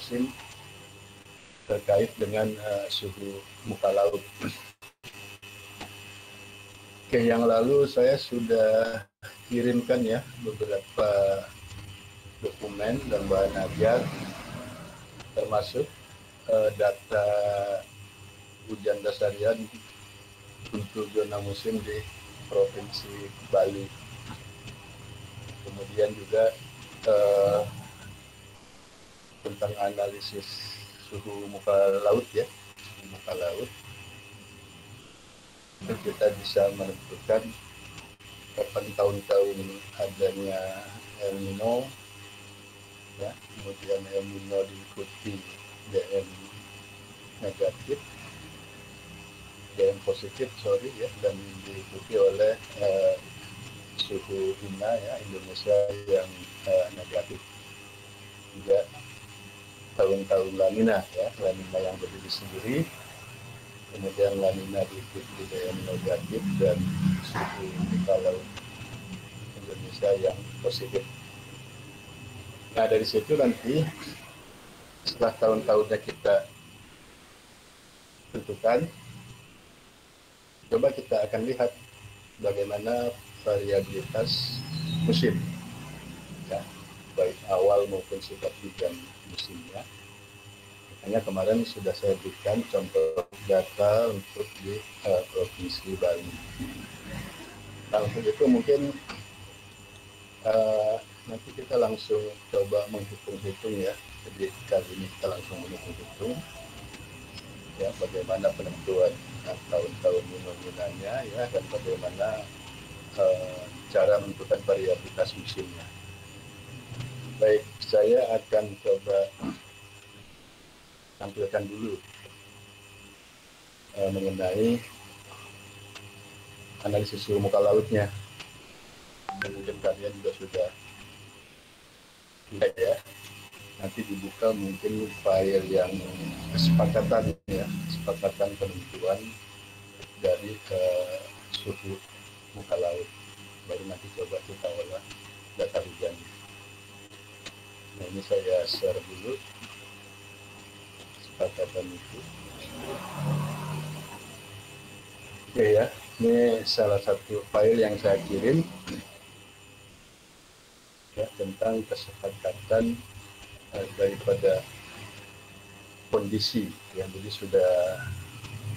musim terkait dengan suhu muka laut. Oke, yang lalu saya sudah kirimkan ya beberapa dokumen dan bahan ajar, termasuk data hujan dasarian untuk zona musim di Provinsi Bali. Kemudian juga tentang analisis suhu muka laut ya, muka laut. Itu kita bisa menentukan kapan tahun-tahun adanya El Nino, ya, kemudian El Nino diikuti DM negatif, DM positif, ya, dan diikuti oleh suhu INA ya, Indonesia yang negatif. Juga tahun-tahun La Nina ya, La Nina yang berdiri sendiri, kemudian La Nina diikuti DM negatif dan suhu muka laut Indonesia yang positif. Nah, dari situ nanti setelah tahun-tahunnya kita tentukan, coba kita akan lihat bagaimana variabilitas musim, ya, baik awal maupun sifat hujan musimnya. Makanya kemarin sudah saya berikan contoh data untuk di Provinsi Bali. Nah, untuk itu mungkin nanti kita langsung coba menghitung-hitung ya. Jadi kali ini kita langsung menghitung-hitung ya bagaimana penentuan tahun-tahun nominalnya ya, dan bagaimana cara menentukan variabilitas musimnya. Baik, saya akan coba tampilkan dulu mengenai analisis suhu muka lautnya. Mungkin kalian juga sudah lihat ya. Nanti dibuka mungkin file yang kesepakatan ya, kesepakatan penentuan dari suhu muka laut. Baru nanti coba kita olah data hujan. Nah, ini saya share dulu kesepakatan itu. Oke ya, ini salah satu file yang saya kirim ya, tentang kesepakatan daripada kondisi yang jadi sudah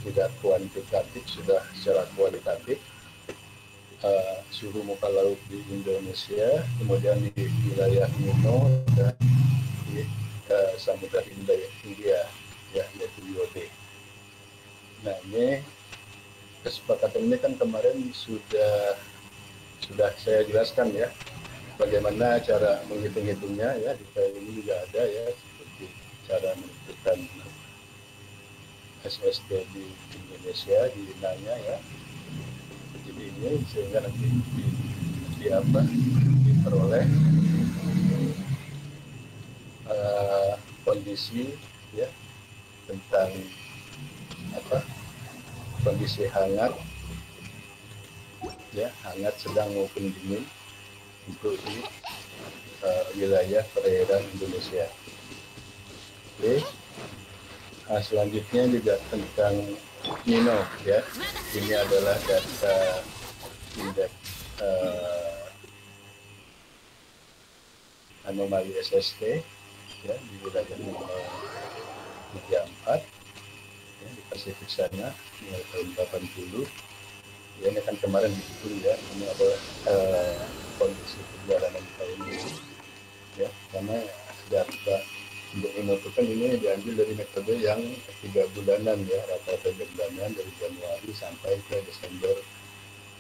tidak kuantitatif, sudah secara kualitatif suhu muka laut di Indonesia, kemudian di wilayah Nino dan di Samudra Hindia ya, yaitu IOD. Nah, ini kesepakatan ini kan kemarin sudah saya jelaskan ya bagaimana cara menghitung-hitungnya ya, di file ini juga ada ya, seperti cara menentukan SST di Indonesia, di INA-nya ya. Jadi ini sehingga nanti diperoleh kondisi ya tentang kondisi hangat ya, hangat, sedang maupun dingin untuk di wilayah perairan Indonesia. Oke. Selanjutnya juga tentang Nino ya. Ini adalah data indeks anomali SST ya, di wilayah Nino 34 ya, di Pasifik sana mulai tahun 80 ya. Ini kan kemarin dihitung ya, ini adalah kondisi perjalanan tahun ini ya, karena data untuk menentukan ini diambil dari metode yang 3 bulanan ya, rata-rata 3 bulanan dari Januari sampai ke Desember,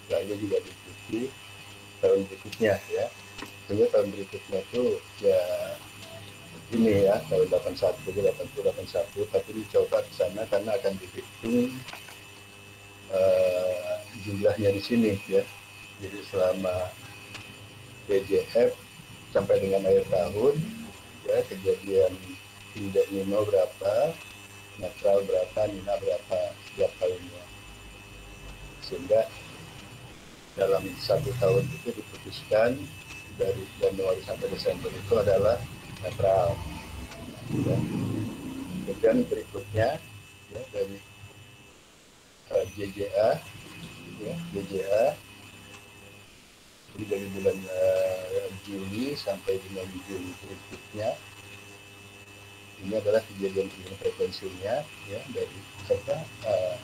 lalu juga diikuti tahun berikutnya ya. Sehingga tahun berikutnya itu ya ini ya, tahun 81, 80, 81, tapi dicoba ke sana karena akan dihitung jumlahnya di sini ya. Jadi selama PJF sampai dengan akhir tahun ya, kejadian indeks Nino berapa, netral berapa, Nina berapa setiap tahunnya, sehingga dalam 1 tahun itu diputuskan dari Januari sampai Desember itu adalah netral. Ya. Kemudian berikutnya ya, dari JJA, ya, JJA jadi dari bulan Juli sampai dengan Juli berikutnya ini adalah kejadian frekuensinya ya dari serta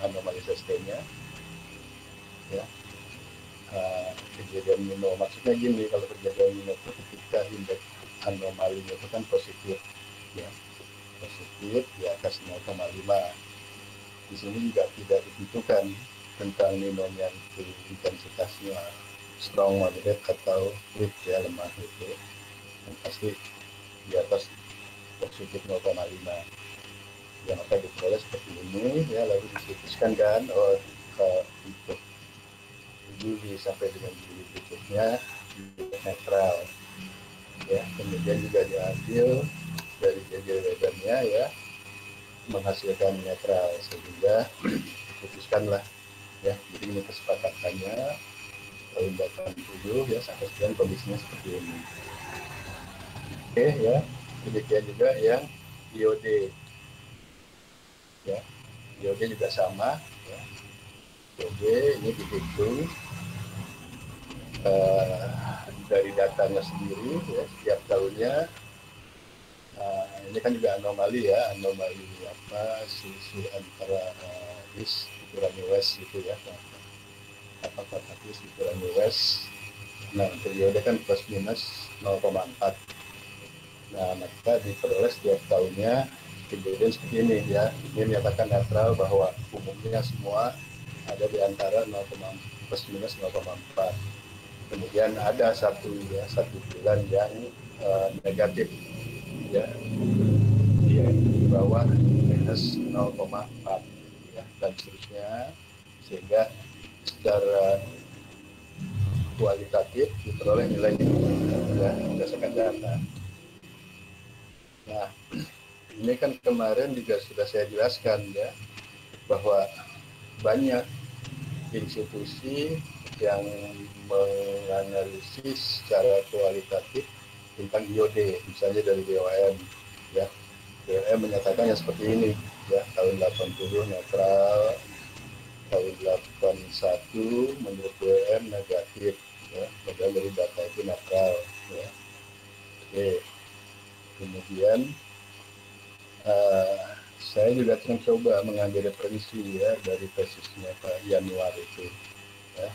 anomali sistemnya ya. Kejadian Nino maksudnya gini, kalau kejadian Nino itu ketika indeks anomalinya itu kan positif ya, positif di atas 0,5. Di sini juga tidak ditentukan tentang Nino-nya itu intensitasnya strong, moderate atau weak ya, lemah itu yang pasti di atas positif 0,5 yang akan diperoleh seperti ini ya. Lalu disituskan kan untuk Juli sampai dengan Juli berikutnya netral ya. Kemudian juga diambil dari JJ Webernya ya, menghasilkan netral sehingga diputuskanlah ya. Jadi ini kesepakatannya tahun 80 ya, sampai sekarang kondisinya seperti ini. Oke ya. Demikian juga yang IOD ya, IOD juga sama ya. IOD ini dihitung dari datanya sendiri ya, setiap tahunnya. Ini kan juga anomali ya, anomali apa selisih antara is dikurangi west gitu ya, apa kata is dikurangi west. Nah periode kan plus minus 0,4. Nah maka diperoleh setiap tahunnya kejadian seperti ini ya. Ini menyatakan netral bahwa umumnya semua ada di antara 0, plus minus 0,4. Kemudian ada satu bulan yang negatif ya, di bawah minus 0,4 ya, dan seterusnya, sehingga secara kualitatif diperoleh nilai ya, berdasarkan data. Nah ini kan kemarin juga sudah saya jelaskan ya, bahwa banyak institusi yang menganalisis secara kualitatif tentang IOD, misalnya dari BOM ya. BOM menyatakannya seperti ini ya, tahun 80 netral, tahun 81 menurut BOM negatif ya, padahal dari data itu netral ya. Oke. Kemudian saya juga akan coba mengambil referensi ya dari tesisnya Pak Yanuar itu ya,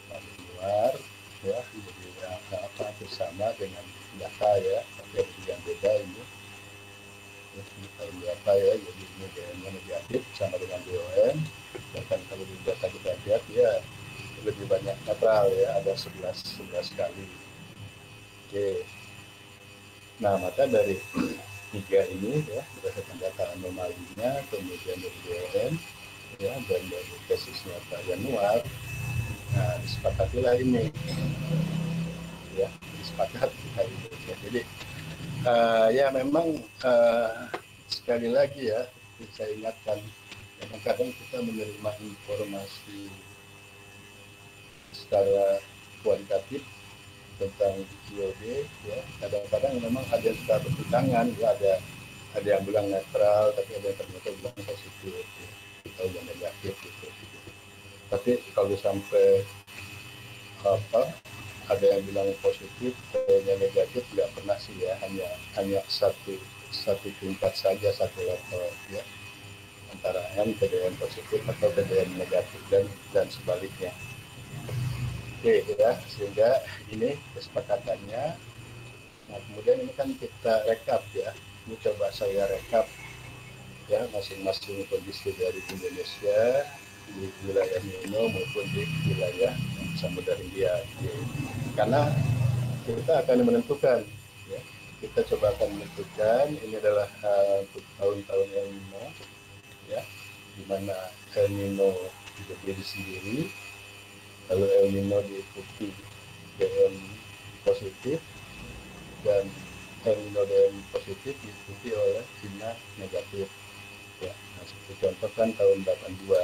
Pak Yanuar ya, jadi apa bersama dengan data ya, tapi ada yang beda ini ya, ini tahun berapa ya, jadi ini BM-nya negatif sama dengan BOM. Bahkan kalau di data kita lihat ya lebih banyak netral ya, ada 11 kali. Oke. Nah maka dari tiga ini ya, berdasarkan data anomalinya, kemudian dari BOM ya, dan dari tesisnya Pak Yanuar, nah disepakatilah ini ya, disepakati ini ya. Jadi ya memang sekali lagi ya, saya ingatkan, kadang-kadang kita menerima informasi secara kualitatif tentang IOD ya, kadang-kadang memang ada yang suka bertentangan ya, ada yang bilang netral tapi ada yang ternyata bilang positif ya, atau yang negatif gitu. Tapi kalau sampai apa ada yang bilang positif, yang negatif nggak pernah sih ya, hanya satu tingkat saja, satu level ya, antara KDM positif atau KDM negatif dan sebaliknya. Oke ya, sehingga ini kesepakatannya. Nah kemudian ini kan kita rekap ya, ini coba saya rekap ya masing-masing kondisi dari Indonesia di wilayah Nino maupun di wilayah Samudra Hindia. Karena kita akan menentukan ya, kita coba akan menentukan ini adalah untuk tahun-tahun El Nino ya, di mana El Nino berdiri sendiri, lalu El Nino diikuti DM positif, dan El Nino DM positif diikuti oleh Cina negatif ya. Nah, seperti contoh kan tahun 82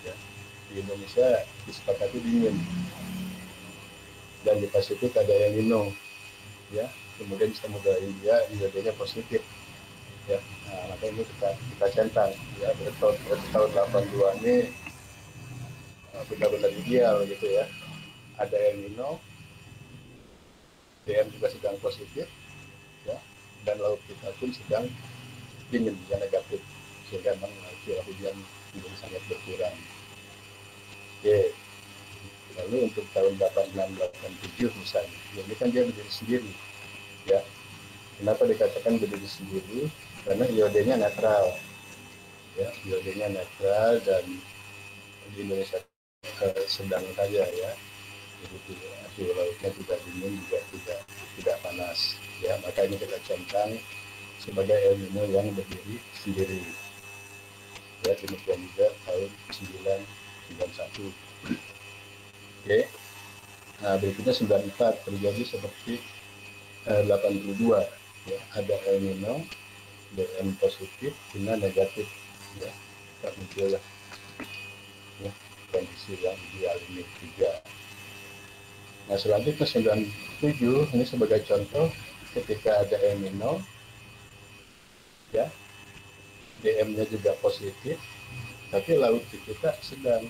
ya, di Indonesia disepakati dingin, dan di Pasifik ada El Nino ya, kemudian di Samudra Hindia IOD-nya positif ya. Nah, maka ini kita centang ya, tahun 82 ini benar-benar ideal gitu ya. Ada El Nino, DM juga sedang positif ya, dan laut kita pun sedang dingin ya, negatif, sehingga memang curah hujan menjadi sangat berkurang. Oke, lalu untuk tahun 86 87 misalnya, ya, ini kan dia berdiri sendiri ya. Kenapa dikatakan berdiri sendiri? Karena iodenya netral ya, iodenya netral, dan di Indonesia sedang saja ya, jadi suhu lautnya tidak dingin juga tidak panas ya, maka ini kita centang sebagai El Nino yang berdiri sendiri ya. Demikian juga tahun 991. Oke, nah berikutnya 94 terjadi seperti 82 ya, ada El Nino, DM positif dengan negatif ya, kita muncul ya, kondisi yang ideal ini juga. Nah selanjutnya 97 ini sebagai contoh, ketika ada El Nino ya, DM-nya juga positif, tapi laut di kita sedang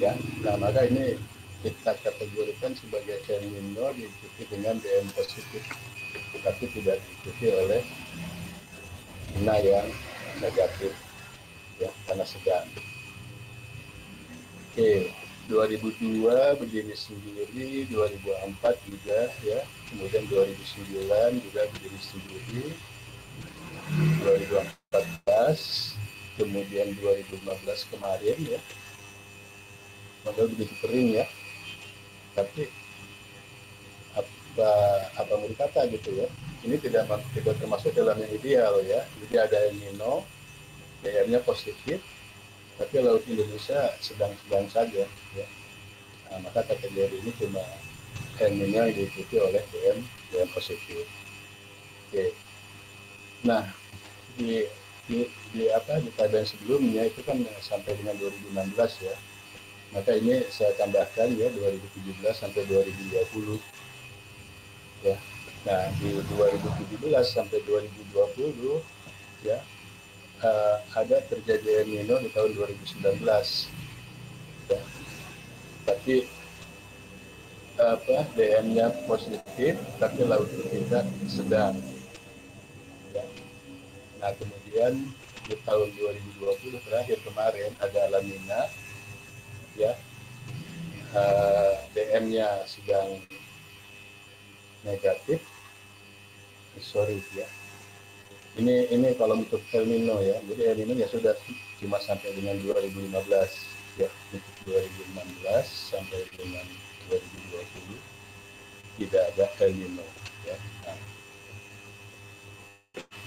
ya. Nah maka ini kita kategorikan sebagai El Nino diikuti dengan DM positif, tapi tidak diikuti oleh Nina yang negatif ya, karena sedang. Oke, 2002 berdiri sendiri, 2004 juga ya, kemudian 2009 juga berdiri sendiri, 2014, kemudian 2015 kemarin ya, modal begitu kering ya, tapi apa mau dikata gitu ya, ini tidak termasuk dalam yang ideal ya. Jadi ada El Nino, DM-nya positif, tapi laut Indonesia sedang-sedang saja ya. Nah, maka kategori ini cuma El Nino yang diikuti oleh DM positif. Oke. Nah, di di tabel sebelumnya itu kan sampai dengan 2016 ya. Maka ini saya tambahkan ya, 2017 sampai 2020 ya. Nah, di 2017 sampai 2020 ya, ada terjadi El Nino di tahun 2019 ya. Tapi DM-nya positif, tapi laut kita sedang ya. Nah kemudian di tahun 2020 terakhir kemarin ada La Nina ya, DM-nya sedang negatif, sorry ya. Ini kalau untuk El Nino ya, jadi El Nino ya sudah cuma sampai dengan 2015 ya, untuk 2016 sampai dengan 2020 tidak ada El Nino ya. Nah,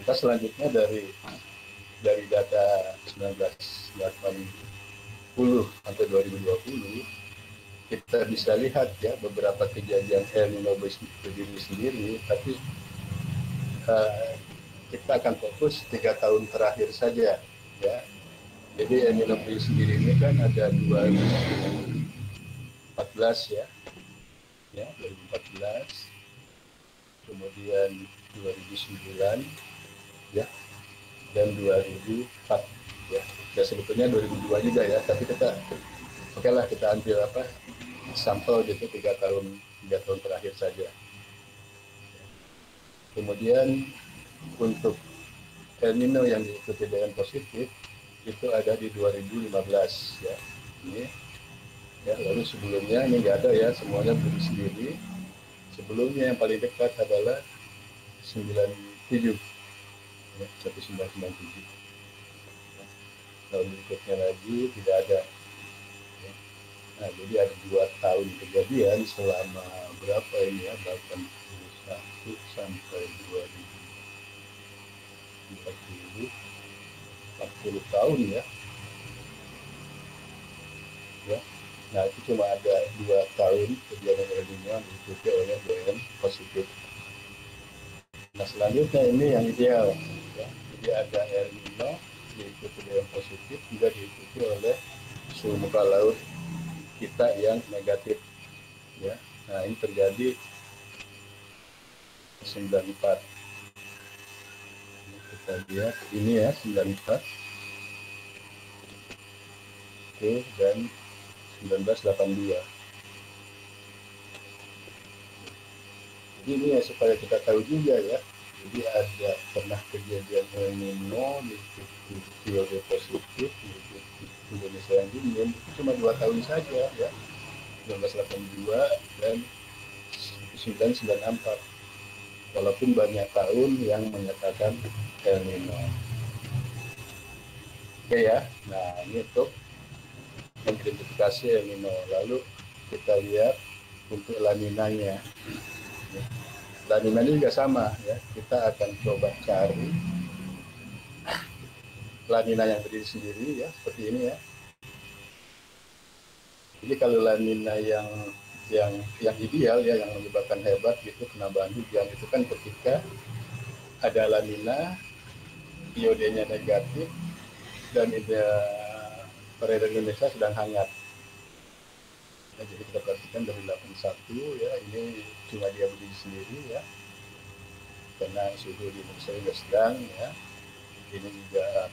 kita selanjutnya dari data 1980 sampai 2020 kita bisa lihat ya beberapa kejadian El Nino berdiri sendiri, tapi kita akan fokus 3 tahun terakhir saja ya. Jadi El Nino berdiri sendiri ini kan ada 2014 ya, 2014, kemudian 2009 ya, dan 2004 ya. Ya sebetulnya 2002 juga ya, tapi kita oke lah, kita ambil sampel gitu 3 tahun terakhir saja. Kemudian untuk El Nino yang diikuti dengan positif itu ada di 2015 ya. Ini ya, lalu sebelumnya ini nggak ada ya, semuanya berdiri sendiri. Sebelumnya yang paling dekat adalah 97 ya, 1997. Tahun berikutnya lagi tidak ada ya. Nah jadi ada 2 tahun kejadian selama berapa ini ya, 81 sampai 2020, 40 tahun ya. Ya. Nah itu cuma ada 2 tahun kejadian El Nino yang diikuti oleh DM positif. Nah selanjutnya ini yang ideal ya. Jadi ada El Nino diikuti DM positif, juga diikuti oleh suhu muka laut kita yang negatif ya. Nah ini terjadi 94 Kita lihat ini ya 94 oke, dan 1982. Jadi ini ya supaya kita tahu juga ya. Jadi ada pernah kejadian El Nino di periode positif di Indonesia yang dingin itu cuma 2 tahun saja ya, 1982 dan 1994. Walaupun banyak tahun yang menyatakan El Nino. Oke ya, nah ini untuk mengidentifikasi El Nino. Lalu kita lihat untuk La Nina-nya. La Nina juga sama ya, kita akan coba cari La Nina yang berdiri sendiri ya, seperti ini ya. Jadi kalau La Nina yang ideal ya, yang menyebabkan hebat gitu penambahan hujan itu kan ketika ada La Nina, iodenya negatif dan perairan Indonesia sedang hangat. Ya, jadi kita perhatikan dari 81 ya, ini cuma dia berdiri sendiri ya, karena suhu di Indonesia juga sedang ya. Ini juga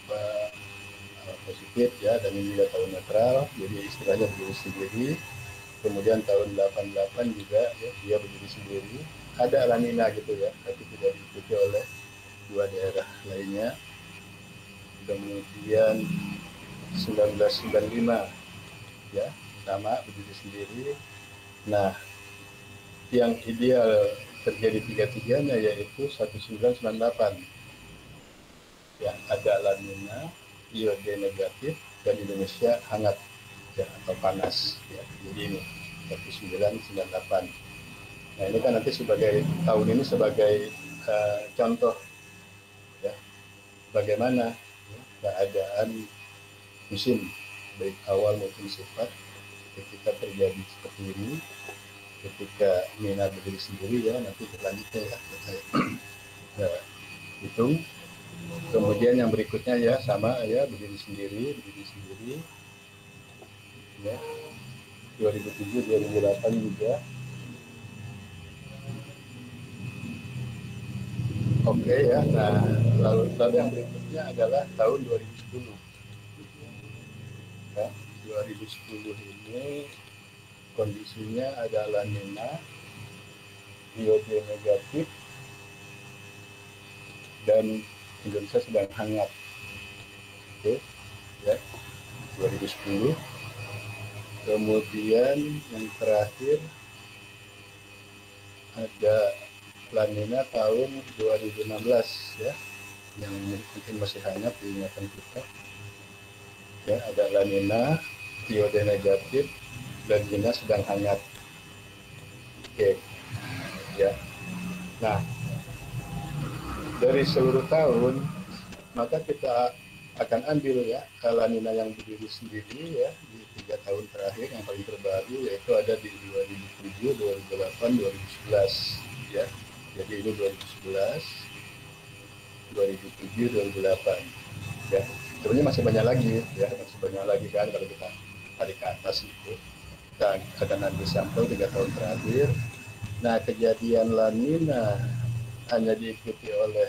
positif ya, dan ini juga tahun netral, jadi istilahnya berdiri sendiri. Kemudian tahun 88 juga ya, dia berdiri sendiri. Ada La Nina gitu ya, tapi tidak diikuti oleh dua daerah lainnya. Kemudian 1995 ya, sama berdiri sendiri. Nah, yang ideal terjadi tiga-tiganya yaitu 1998 ya, ada La Nina, iode negatif, dan Indonesia hangat ya, atau panas ya. Jadi ini 1998. Nah ini kan nanti sebagai tahun ini sebagai contoh ya, bagaimana ya, keadaan musim baik awal maupun sifat ketika terjadi seperti ini, ketika Nina berdiri sendiri ya, nanti berlanjutnya ya kita hitung. Kemudian yang berikutnya ya sama ya, berdiri sendiri ya, 2007 2008 juga. Oke ya, nah lalu yang berikutnya adalah tahun 2010 ya. 2010 ini kondisinya adalah Nina, iode negatif, dan Indonesia sedang hangat. Oke ya, 2010. Kemudian yang terakhir ada La Nina tahun 2016 ya, yang mungkin masih hangat diingatan kita ya. Ada La Nina, iode negatif, dan Nina sedang hangat. Oke ya, nah dari seluruh tahun maka kita akan ambil ya La Nina yang berdiri sendiri ya di 3 tahun terakhir yang paling terbaru, yaitu ada di 2007, 2008, 2011 ya. Jadi ini 2011, 2007, 2008 ya. Sebenarnya masih banyak lagi ya, masih banyak lagi kan kalau kita tarik ke atas itu. Kita akan ambil sampel 3 tahun terakhir. Nah, kejadian La Nina hanya diikuti oleh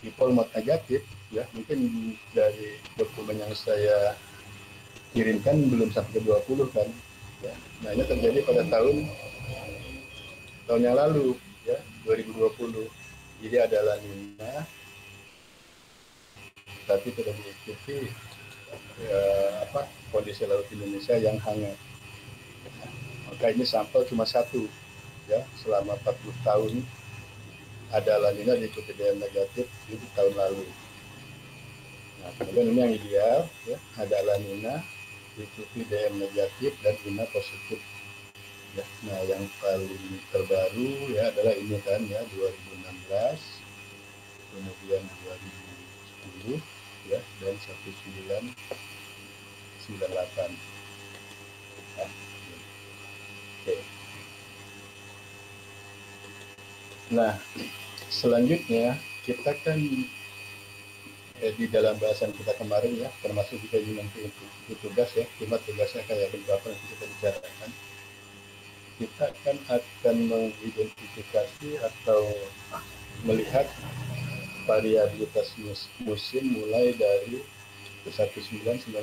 dipol mod negatif ya, mungkin dari dokumen yang saya kirimkan belum sampai ke 20 kan ya. Nah ini terjadi pada tahun yang lalu ya, 2020. Jadi ada La Nina tapi tidak diikuti kondisi laut Indonesia yang hangat. Maka ini sampel cuma satu ya, selama 40 tahun ada La Nina diikuti DM negatif di tahun lalu. Nah, kemudian ini yang ideal ya, ada La Nina diikuti DM negatif dan Nina positif ya. Nah, yang paling terbaru ya adalah ini kan ya, 2016, kemudian 2010 ya, dan 1998 ya. Oke. Nah, selanjutnya kita kan di dalam bahasan kita kemarin ya, termasuk juga nanti untuk tugas ya, cuma tugasnya kayak beberapa nanti kita bicarakan. Kita kan akan mengidentifikasi atau melihat variabilitas musim mulai dari 1991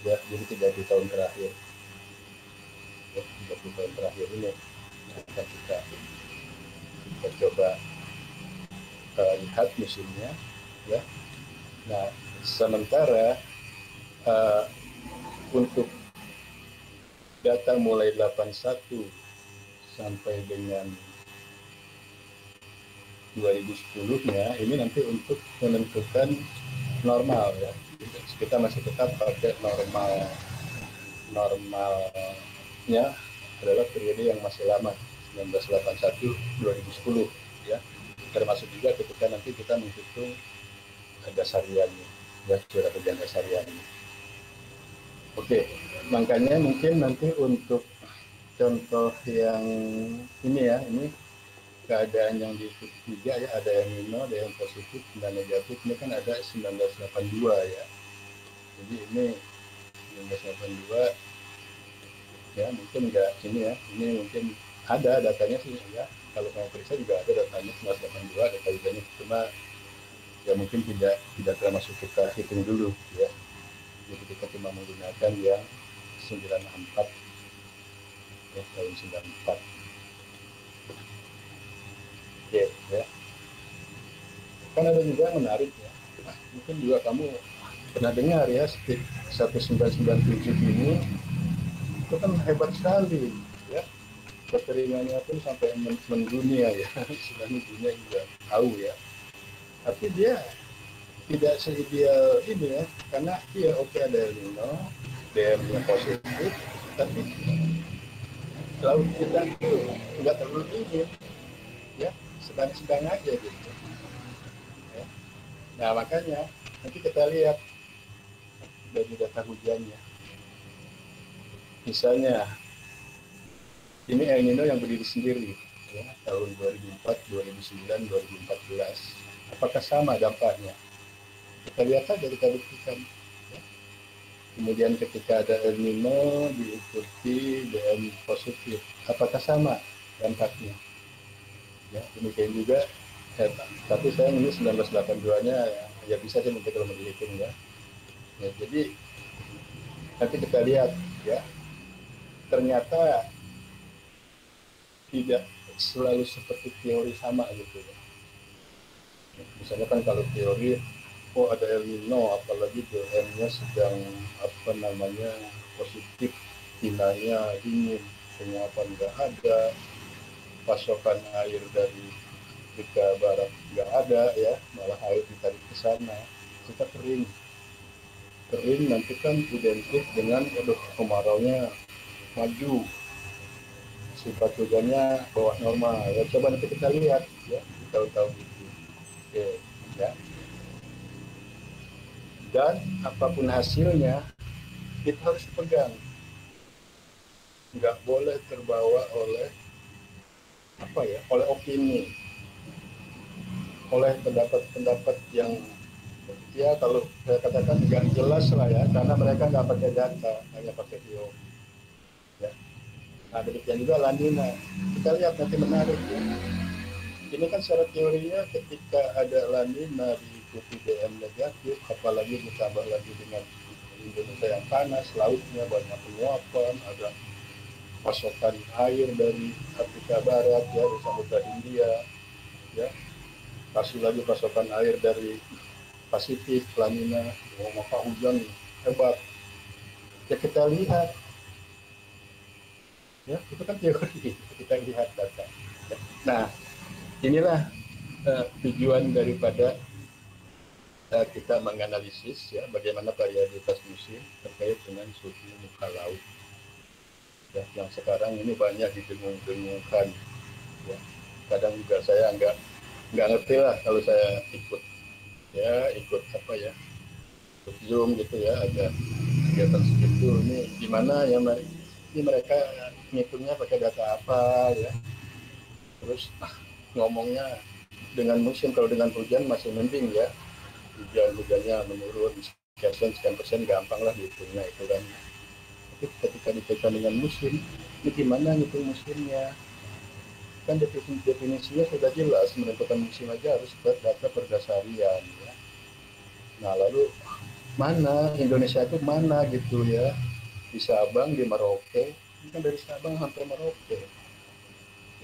ya, jadi 30 tahun terakhir ya, 30 tahun terakhir ini nah, kita coba lihat musimnya ya. Nah sementara untuk data mulai 81 sampai dengan 2010-nya ini nanti untuk menentukan normal ya. Kita masih tetap pakai normalnya adalah periode yang masih lama 1981-2010 ya. Termasuk juga ketika nanti kita menghitung dasariannya ya, curah hujan dasariannya. Oke, makanya mungkin nanti untuk contoh yang ini ya, ini keadaan yang di tiga ya, ada yang Nino, ada yang positif dan negatif. Ini kan ada 1982 ya. Jadi ini 1982 ya, mungkin enggak ini ya. Ini mungkin ada datanya sih ya. Kalau mau periksa juga ada datanya 1982 data hujannya, cuma ya mungkin tidak termasuk kita hitung dulu ya. Jadi kita cuma menggunakan yang 94 ya, tahun 94. Oke ya. Kan ada juga yang menarik ya. Nah, mungkin juga kamu pernah dengar ya, STIK 1997 ini itu kan hebat sekali ya. Kekeringannya pun sampai mendunia ya. Sebenarnya dunia juga tahu ya. Tapi dia tidak seideal ini ya, karena dia oke ada El Nino, DM-nya positif, tapi laut kita itu nggak terlalu dingin ya, sedang-sedang aja gitu ya. Nah makanya nanti kita lihat dari data hujannya, misalnya ini El Nino yang berdiri sendiri ya, tahun 2004, 2009, 2014 apakah sama dampaknya? Kita lihat saja, kita buktikan ya. Kemudian ketika ada El Nino diikuti DM positif, apakah sama dampaknya? Ya, demikian juga tapi saya ini 1982-nya ya bisa sih nanti kalau mau dihitung ya. Ya, jadi nanti kita lihat ya, ternyata tidak selalu seperti teori sama gitu ya. Misalnya kan kalau teori ada El Nino apalagi DM-nya sedang positif, tinanya dingin, penguapan nggak ada, pasokan air dari Afrika Barat nggak ada ya, malah air ditarik ke sana, kita kering nanti kan identik dengan kemaraunya maju, sifat hujannya bawah normal ya. Coba nanti kita lihat ya di tahun-tahun itu. Oke ya, dan apapun hasilnya kita harus pegang, nggak boleh terbawa oleh oleh opini, oleh pendapat-pendapat yang ya kalau saya katakan nggak jelas lah ya, karena mereka nggak pakai data, hanya pakai teori ya. Nah demikian juga La Nina, kita lihat nanti menarik ya. Ini kan secara teorinya ketika ada La Nina diikuti DM negatif, apalagi ditambah lagi dengan Indonesia yang panas, lautnya banyak penguapan, ada pasokan air dari Afrika Barat ya, dari Samudra Hindia ya, kasih lagi pasokan air dari Pasifik, La Nina, maka hujan hebat ya. Kita lihat ya, itu kan teori, kita lihat data ya. Nah inilah tujuan daripada kita menganalisis ya bagaimana variabilitas musim terkait dengan suhu muka laut ya, yang sekarang ini banyak didengung-dengungkan ya. Kadang juga saya nggak ngerti lah kalau saya ikut ikut Zoom gitu ya, ada kegiatan segitu, ini gimana ya, ini mereka ngitungnya pakai data apa ya, terus ngomongnya dengan musim. Kalau dengan hujan masih mending ya, hujannya menurun sekian persen gampang lah dihitungnya itu kan. Tapi ketika dikaitkan dengan musim, ini gimana ngitung musimnya kan definisinya sudah jelas, menentukan musim aja harus data berdasarian ya. Nah lalu mana Indonesia itu mana gitu ya, di Sabang, di Merauke, ini kan dari Sabang sampai Merauke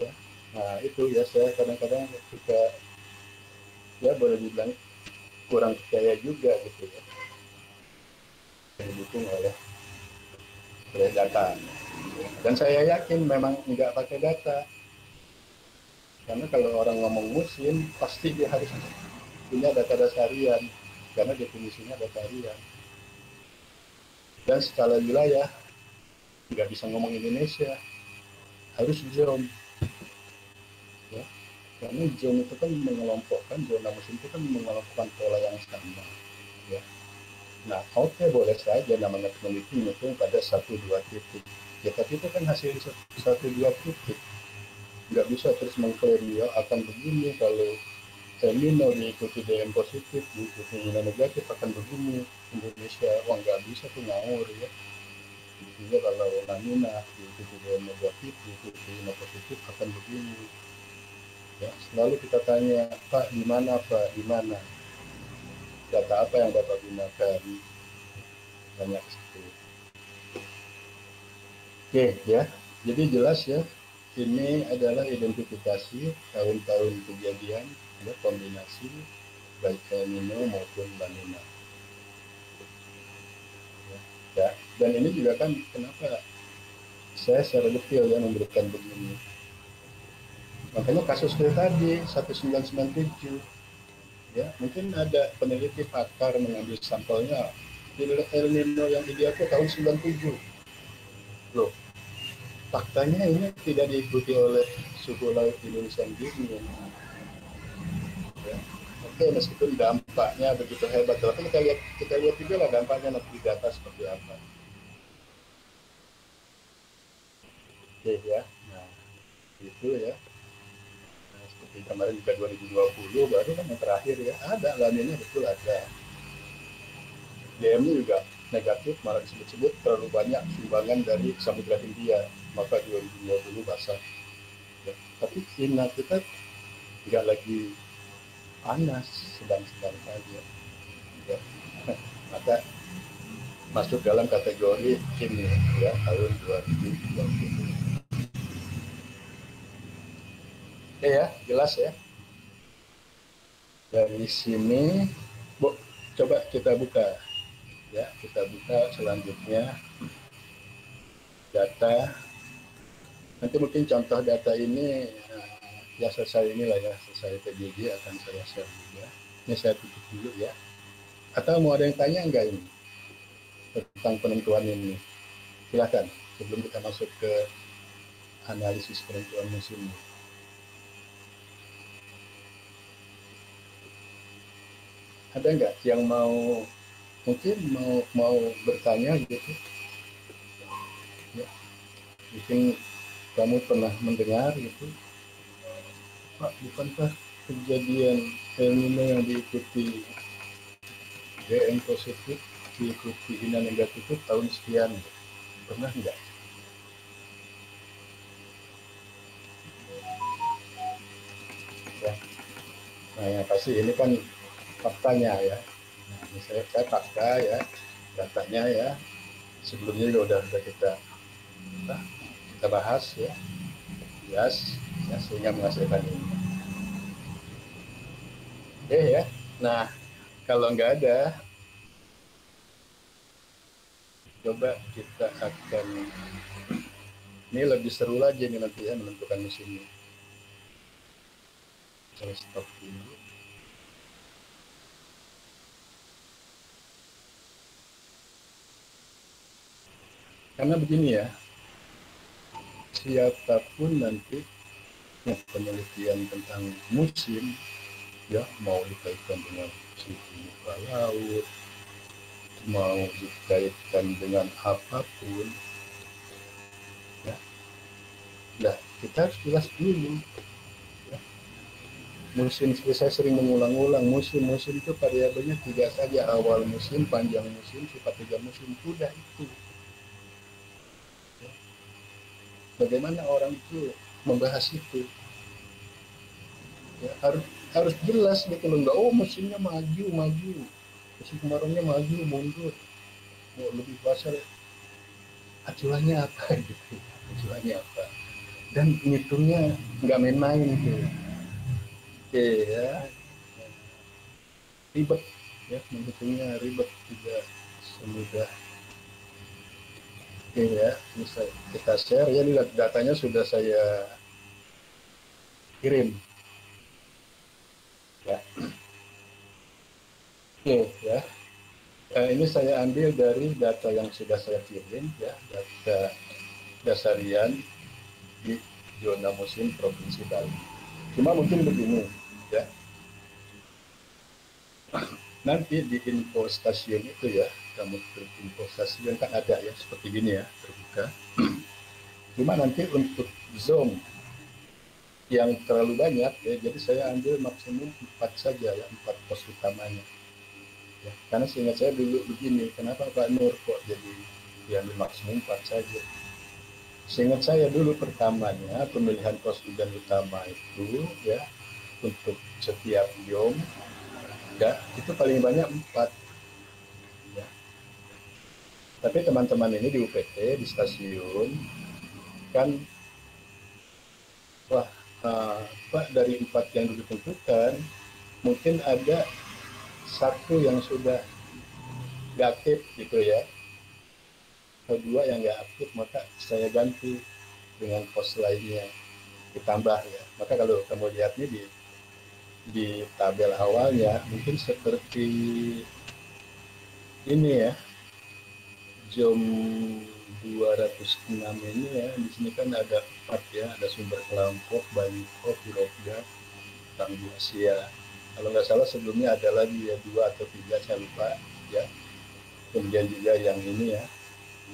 ya. Nah itu ya, saya kadang-kadang juga ya boleh dibilang kurang percaya juga gitu ya, didukung oleh data. Dan saya yakin memang nggak pakai data, karena kalau orang ngomong musim pasti dia harus punya data dasarian, karena definisinya data harian. Dan skala wilayah nggak bisa ngomong Indonesia, harus zone ya. Karena zone itu kan mengelompokkan, zona musim itu kan mengelompokkan pola yang sama ya. Nah oke, boleh saja namanya peneliti mungkin pada 1-2 titik ya, tapi itu kan hasil 1-2 titik, nggak bisa terus mengklaim ya akan begini kalau El Nino diikuti dengan positif, diikuti dengan negatif akan begini Indonesia. Wah nggak bisa tuh, ngawur ya. Juga kalau La Nina diikuti dengan negatif, diikuti dengan positif akan begini. Ya, selalu kita tanya, Pak di mana, Pak di mana? Data apa yang Bapak gunakan? Banyak seperti itu. Oke ya, jadi jelas ya. Ini adalah identifikasi tahun-tahun kejadian ya, kombinasi baik El Nino maupun La Nina. Ya, dan ini juga kan kenapa saya secara detail ya memberikan begini. Makanya kasus tadi 1997 ya, mungkin ada peneliti pakar mengambil sampelnya El Nino yang ideal itu tahun 97. Loh, faktanya ini tidak diikuti oleh suhu laut Indonesia yang dingin. Ya. Oke, meskipun dampaknya begitu hebat, tapi kita lihat juga lah dampaknya nanti di data seperti apa. Oke ya, nah itu ya. Nah, seperti kemarin juga 2020 baru kan yang terakhir ya, ada lanina betul ada. DM-nya juga negatif, malah disebut-sebut terlalu banyak sumbangan dari Samudra Hindia, maka 2020 basah. Ya. Tapi Cina kita tidak lagi panas, sedang-sedang saja. Ya. Maka masuk dalam kategori ini ya, tahun 2020. Ya, jelas ya. Dari sini, Bu, coba kita buka ya, kita buka selanjutnya data. Nanti mungkin contoh data ini ya selesai inilah ya, selesai PJJ akan saya share juga. Ini saya tutup dulu ya. Atau mau ada yang tanya enggak ini tentang penentuan ini? Silakan sebelum kita masuk ke analisis penentuan musim. Ada enggak yang mau, mungkin mau bertanya gitu? Ya, mungkin kamu pernah mendengar gitu, Pak, bukankah kejadian El Nino yang diikuti DM positif, diikuti Ina negatif itu tahun sekian, pernah enggak? Ya. Nah, yang pasti ini kan faktanya ya. Nah, misalnya saya fakta ya, datanya ya, sebelumnya juga udah kita bahas ya, bias ya, sehingga menghasilkan ini. Ya. Nah, kalau nggak ada, coba kita akan, ini lebih seru lagi nih nanti ya menentukan musimnya. Saya stop dulu. Karena begini ya, siapapun nanti yang penelitian tentang musim ya, mau dikaitkan dengan suhu muka laut, mau dikaitkan dengan apapun ya, nah kita harus jelas dulu ya. Musim, saya sering mengulang-ulang, musim itu variabelnya 3 saja, awal musim, panjang musim, sifat 3 musim, udah itu ya. Bagaimana orang itu membahas itu Ya, harus jelas gitu loh, nggak mesinnya maju mesin kemaraunya maju mundur, mau lebih basah, acuannya apa gitu, acuannya apa, dan ngitungnya nggak main-main gitu. Oke ya, ribet ya, menghitungnya ribet, tidak semudah. Oke ya, bisa kita share ya, datanya sudah saya kirim ya. Oke ya, ini saya ambil dari data yang sudah saya kirim ya, data dasarian di zona musim Provinsi Bali. Cuma mungkin begini ya, nanti di info stasiun itu ya, kamu klik info stasiun kan ada ya, seperti gini ya, terbuka. Cuma nanti untuk zone yang terlalu banyak ya, jadi saya ambil maksimum 4 saja ya, 4 pos utamanya ya. Karena seingat saya dulu begini, kenapa Pak Nur kok jadi diambil maksimum 4 saja. Seingat saya dulu pertamanya pemilihan pos hujan utama itu ya, untuk setiap biom ya itu paling banyak 4 ya. Tapi teman-teman ini di UPT di stasiun kan, wah, Pak, dari 4 yang ditentukan mungkin ada satu yang sudah nggak aktif gitu ya, kedua yang nggak aktif, maka saya ganti dengan pos lainnya, ditambah ya. Maka kalau kamu lihat nih di tabel awalnya mungkin seperti ini ya, jam 206 ini ya, di sini kan ada 4 ya, ada Sumber Kelampok, Banyuko, Pirogga, Tangguh Asia. Kalau nggak salah sebelumnya ada lagi ya, 2 atau 3 saya lupa ya. Kemudian juga yang ini ya,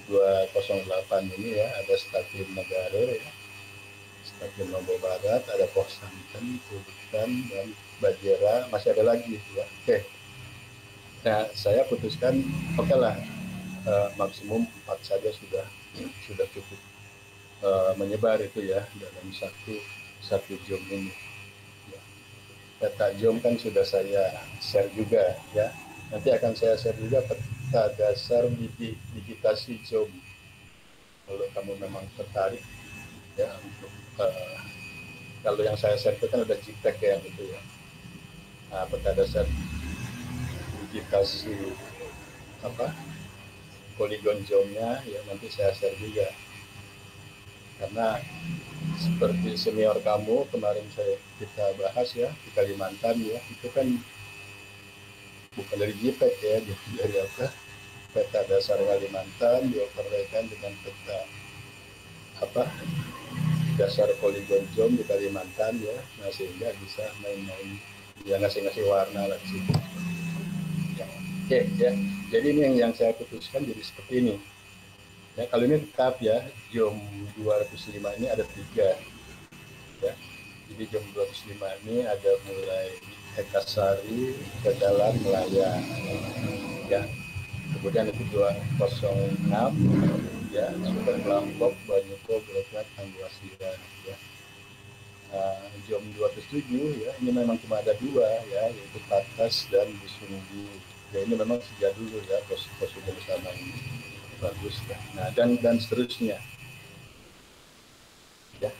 208 ini ya, ada Stasiun Negara ya, Stasiun Lombok Barat, ada Pos Santen, Kudukan, dan Bajera, masih ada lagi ya. Oke, nah saya putuskan oke lah, maksimum 4 saja sudah cukup menyebar itu ya dalam satu jam ini ya. Data jam kan sudah saya share juga ya, nanti akan saya share juga peta dasar digitasi jam kalau kamu memang tertarik ya, untuk kalau yang saya share itu kan ada JPEG ya gitu ya. Nah, peta dasar digitasi apa poligon jomnya ya, nanti saya share juga, karena seperti senior kamu kemarin kita bahas ya, di Kalimantan ya, itu kan bukan dari JPEG ya, dari apa, peta dasar Kalimantan dioperasikan dengan peta apa dasar poligon jom di Kalimantan ya. Nah, sehingga bisa main-main ya, ngasih warna lah di situ ya. Oke ya, jadi ini yang saya putuskan jadi seperti ini ya. Kalau ini tetap ya, jom 205 ini ada 3 ya. Jadi jam 205 ini ada mulai Ekasari, Kedalam, Melayan ya. Kemudian itu 206 ya, Sumber Kelampok, Banyuko, Berokat, Tangguh Asia ya. Jam 207 ya, ini memang cuma ada 2 ya, yaitu Patas dan Busunggu ya. Ini memang sejak dulu ya, pos bersama ini bagus ya. Nah, dan seterusnya ya,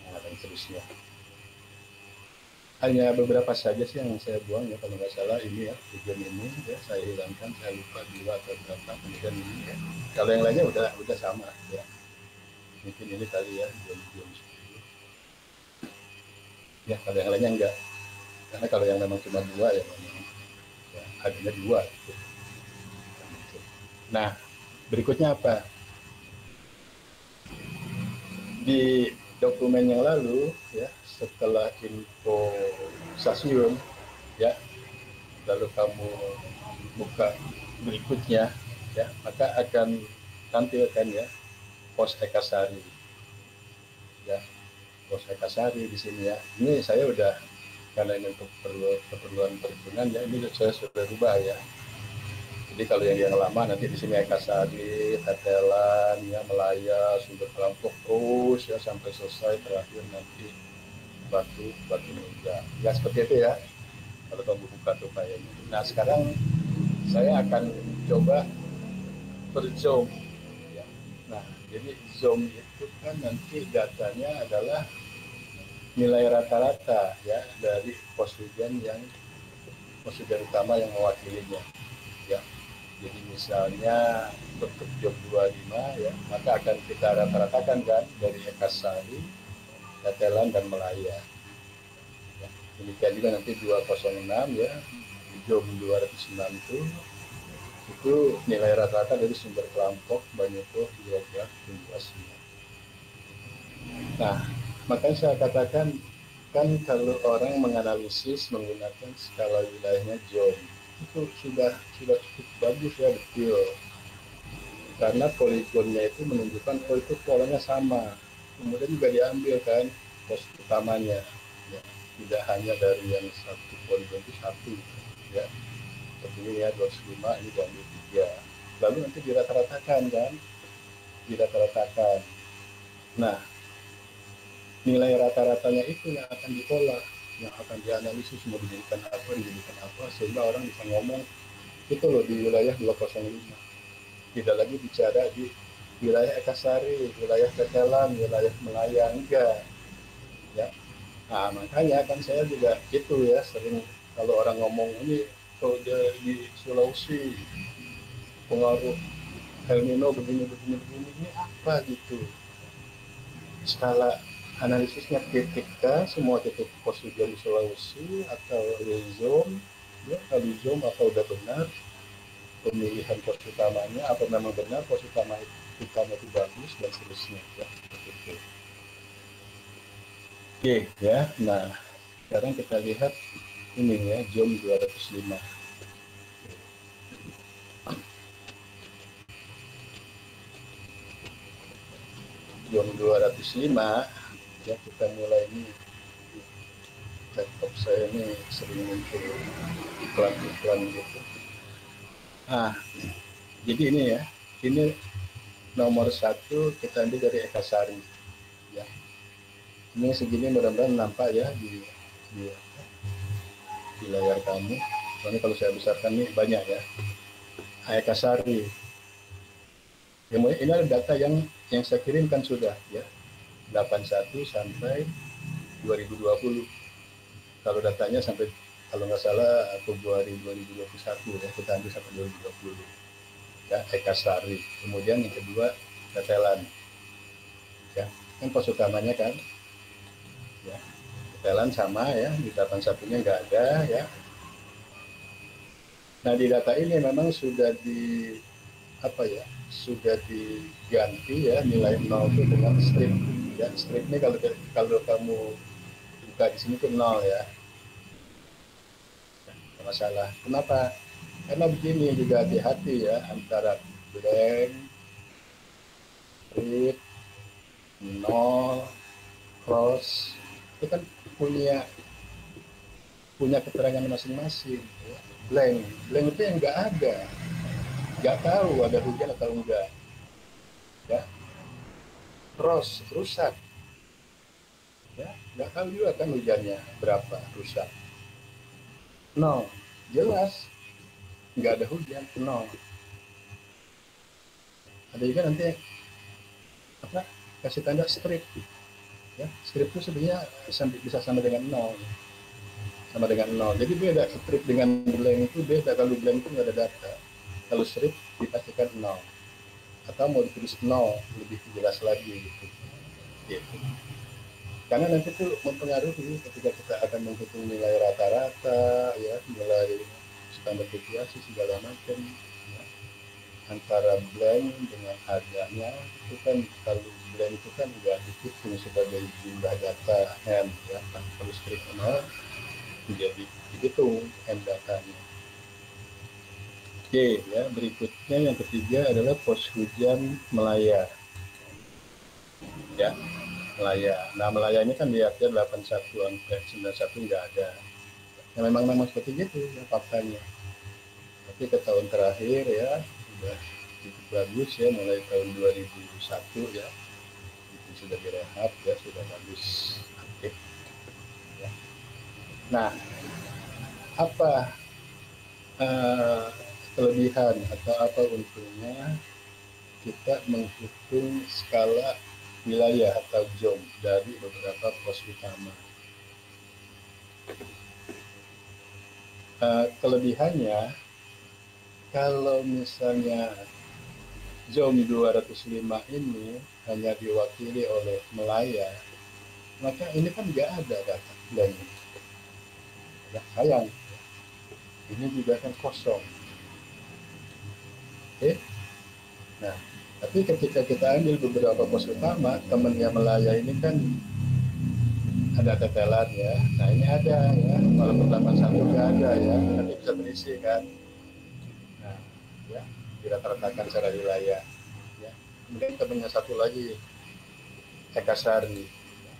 nah, dan seterusnya. Hanya beberapa saja sih yang saya buang ya, kalau nggak salah ini ya, tujuan ini ya saya hilangkan, saya lupa 2 atau berapa, kemudian ini ya. Kalau yang lainnya udah sama ya, mungkin ini kali ya, jam 10 ya. Kalau yang lainnya enggak, karena kalau yang memang cuma 2 ya memang ya, adanya 2 gitu. Nah, berikutnya apa, di dokumen yang lalu ya, setelah info stasiun ya, lalu kamu buka berikutnya ya, maka akan tampilkan ya pos Ekasari ya, pos Ekasari di sini ya. Ini saya udah, karena ini untuk keperluan perhubungan ya, ini saya sudah rubah ya. Jadi kalau yang lama nanti di sini Ekasari, Tetelan ya, Melaya, Sumber Kelampok terus ya sampai selesai, terakhir nanti batu niaga. Ya seperti itu ya. Kalau kamu buka tuh kayaknya. Nah sekarang saya akan coba berzoom. Ya. Nah jadi zoom itu kan nanti datanya adalah nilai rata-rata ya dari pos hujan yang pos hujan utama yang mewakilinya. Ya. Jadi misalnya untuk jam 25 ya, maka akan kita rata-ratakan kan dari Ekasari, Tetelan dan Melaya. Ya. Demikian juga nanti 206 ya, di jam 206 itu nilai rata-rata dari sumber kelompok Banyoto, Girogat, Tunjuasnya. Nah, makanya saya katakan kan kalau orang menganalisis menggunakan skala wilayahnya John itu sudah cukup bagus ya, betul, karena poligonnya itu menunjukkan oh itu polanya sama, kemudian juga diambil kan pos utamanya ya, tidak hanya dari yang satu poligon itu satu ya, seperti ini ya 25 ini diambil 3, lalu nanti dirata-ratakan kan, dirata-ratakan. Nah nilai rata-ratanya itu yang akan diolah, yang akan dianalisis mau dijadikan apa sehingga orang bisa ngomong itu loh di wilayah 205, tidak lagi bicara di wilayah Ekasari, wilayah Tetelan, wilayah Melaya, enggak ya. Nah makanya kan saya juga gitu ya, sering kalau orang ngomong ini kalau di Sulawesi pengaruh El Nino begini ini apa gitu, skala analisisnya titik K, semua titik pos hujan di Sulawesi atau zoom ya, kalau zoom apa udah benar pemilihan pos utamanya, apa memang benar pos utama itu bagus dan seterusnya ya, seperti itu. Oke ya, nah sekarang kita lihat ini ya, jam 205. Jam 205 ya, kita mulai ini. Laptop saya ini sering muncul iklan-iklan gitu. Nah, jadi ini ya, ini nomor 1 kita ambil dari Ekasari ya. Ini segini mudah-mudahan nampak ya di, di layar kamu. Soalnya kalau saya besarkan ini banyak ya. Ekasari. Ini ada data yang saya kirimkan sudah ya. 81 sampai 2020. Kalau datanya sampai kalau nggak salah Februari 2021 ya, kita ambil sampai 2020 ya, Ekasari. Kemudian yang kedua Tetelan ya, kan pos utamanya kan ya, Tetelan sama ya, di 81-nya nggak ada ya. Nah di data ini memang sudah sudah diganti ya nilai 0 itu dengan strip ya. Strip ini kalau kamu buka di sini tuh 0 ya, masalah. Kenapa? Karena begini juga hati-hati ya, antara blank, strip, nol, cross itu kan punya keterangan masing-masing ya. Blank itu yang nggak tahu ada hujan atau enggak ya. Cross rusak ya, nggak tahu juga kan hujannya berapa, rusak. Nol jelas nggak ada hujan, nol. Ada juga nanti apa, kasih tanda strip ya, strip itu sebenarnya bisa sama dengan nol, jadi beda strip dengan blank itu beda. Kalau blank itu nggak ada data, kalau strip dipastikan nol atau mau ditulis nol lebih jelas lagi gitu. Karena nanti itu mempengaruhi ketika kita akan menghitung nilai rata-rata ya, nilai standar deviasi segala macam ya. Antara blank dengan harganya itu kan, kalau blank itu kan nggak dihitung sebagai jumlah data M ya, kalau strip nol menjadi dihitung M datanya. Oke ya, berikutnya yang ketiga adalah pos hujan Melaya ya, Melaya. Nah Melaya ini kan lihatnya 81 sampai 91 nggak ada. Ya, memang seperti gitu ya faktanya. Tapi ke tahun terakhir ya sudah cukup bagus ya, mulai tahun 2001 ya itu sudah direhab ya, sudah bagus aktif. Nah, apa kelebihan atau apa untungnya kita menghitung skala wilayah atau zone dari beberapa pos utama? Kelebihannya, kalau misalnya zone 205 ini hanya diwakili oleh Melaya, maka ini kan nggak ada data dan ya, sayang, ini juga kan kosong. Oke, nah tapi ketika kita ambil beberapa pos utama, temennya Melaya ini kan ada tetelan ya. Nah ini ada ya, walaupun 81 nggak ada ya, nanti bisa terisi kan. Nah ya, kita ratakan secara wilayah. Ya. Kemudian temennya satu lagi, Eka Sari.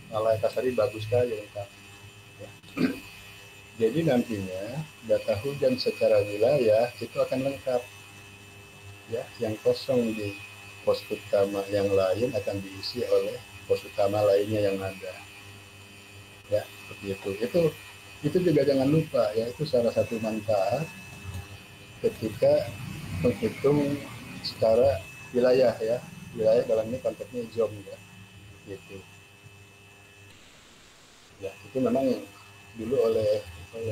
Kalau Eka Sari bagus sekali lengkap. Ya. Jadi nantinya data hujan secara wilayah itu akan lengkap. Ya, yang kosong di pos utama yang lain akan diisi oleh pos utama lainnya yang ada. Ya, seperti itu. Itu juga jangan lupa ya, itu salah satu manfaat ketika menghitung secara wilayah ya. Wilayah dalam ini konteksnya zone ya. Gitu. Ya, itu memang dulu oleh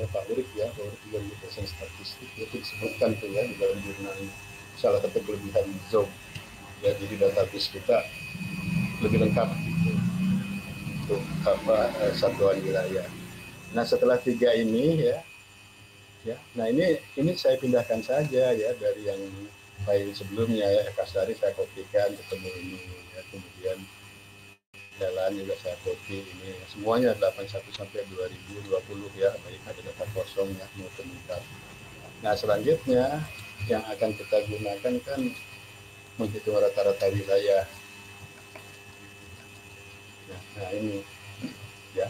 Pak Urik ya, Pak Urik juga di dosen statistik itu disebutkan tuh ya di dalam jurnal salah satu kelebihan zone ya, jadi database kita lebih lengkap gitu untuk satuan wilayah. Nah setelah tiga ini ya, nah ini saya pindahkan saja ya dari yang file sebelumnya ya, Ekasari saya kopikan ketemu ini ya, kemudian jalan juga saya copy ini semuanya 81 sampai 2020 ya, baik ada data kosong ya maupun lengkap. Nah selanjutnya yang akan kita gunakan kan menghitung rata-rata wilayah. Nah ini ya,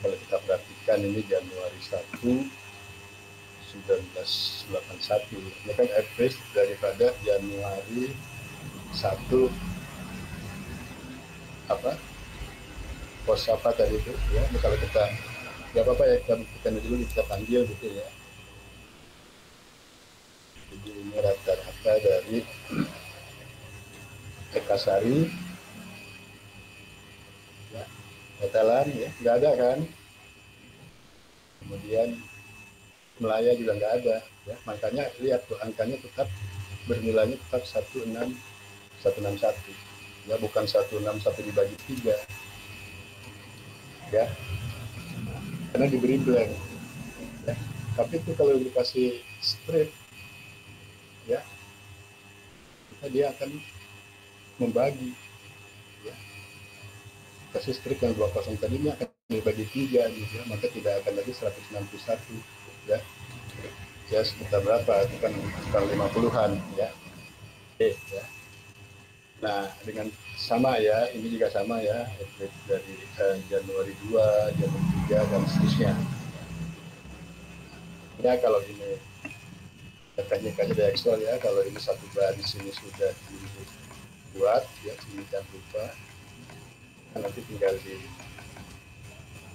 kalau kita perhatikan ini Januari 1 1981 ini kan average daripada Januari 1 apa pos apa tadi itu ya. Kalau kita nggak apa-apa ya, kita dulu kita panggil gitu ya. Jadi ini rata-rata dari Ekasari ya, Tetelan ya nggak ada kan, kemudian Melaya juga nggak ada ya, makanya lihat tuh angkanya tetap bernilainya tetap 161 ya, bukan 161 dibagi 3 ya, karena diberi blank ya. Tapi itu kalau dikasih strip ya, dia akan membagi ya, kasih strip yang 20 tadinya akan dibagi 3 gitu ya, maka tidak akan lagi 161 ya, ya sekitar berapa itu kan sekitar 50-an ya. Oke ya. Nah dengan sama ya, ini juga sama ya, efek dari Januari 2, Januari 3 dan seterusnya ya. Kalau ini teknikanya di Excel ya, kalau ini satu baris ini sudah dibuat ya sedemikian rupa, nanti tinggal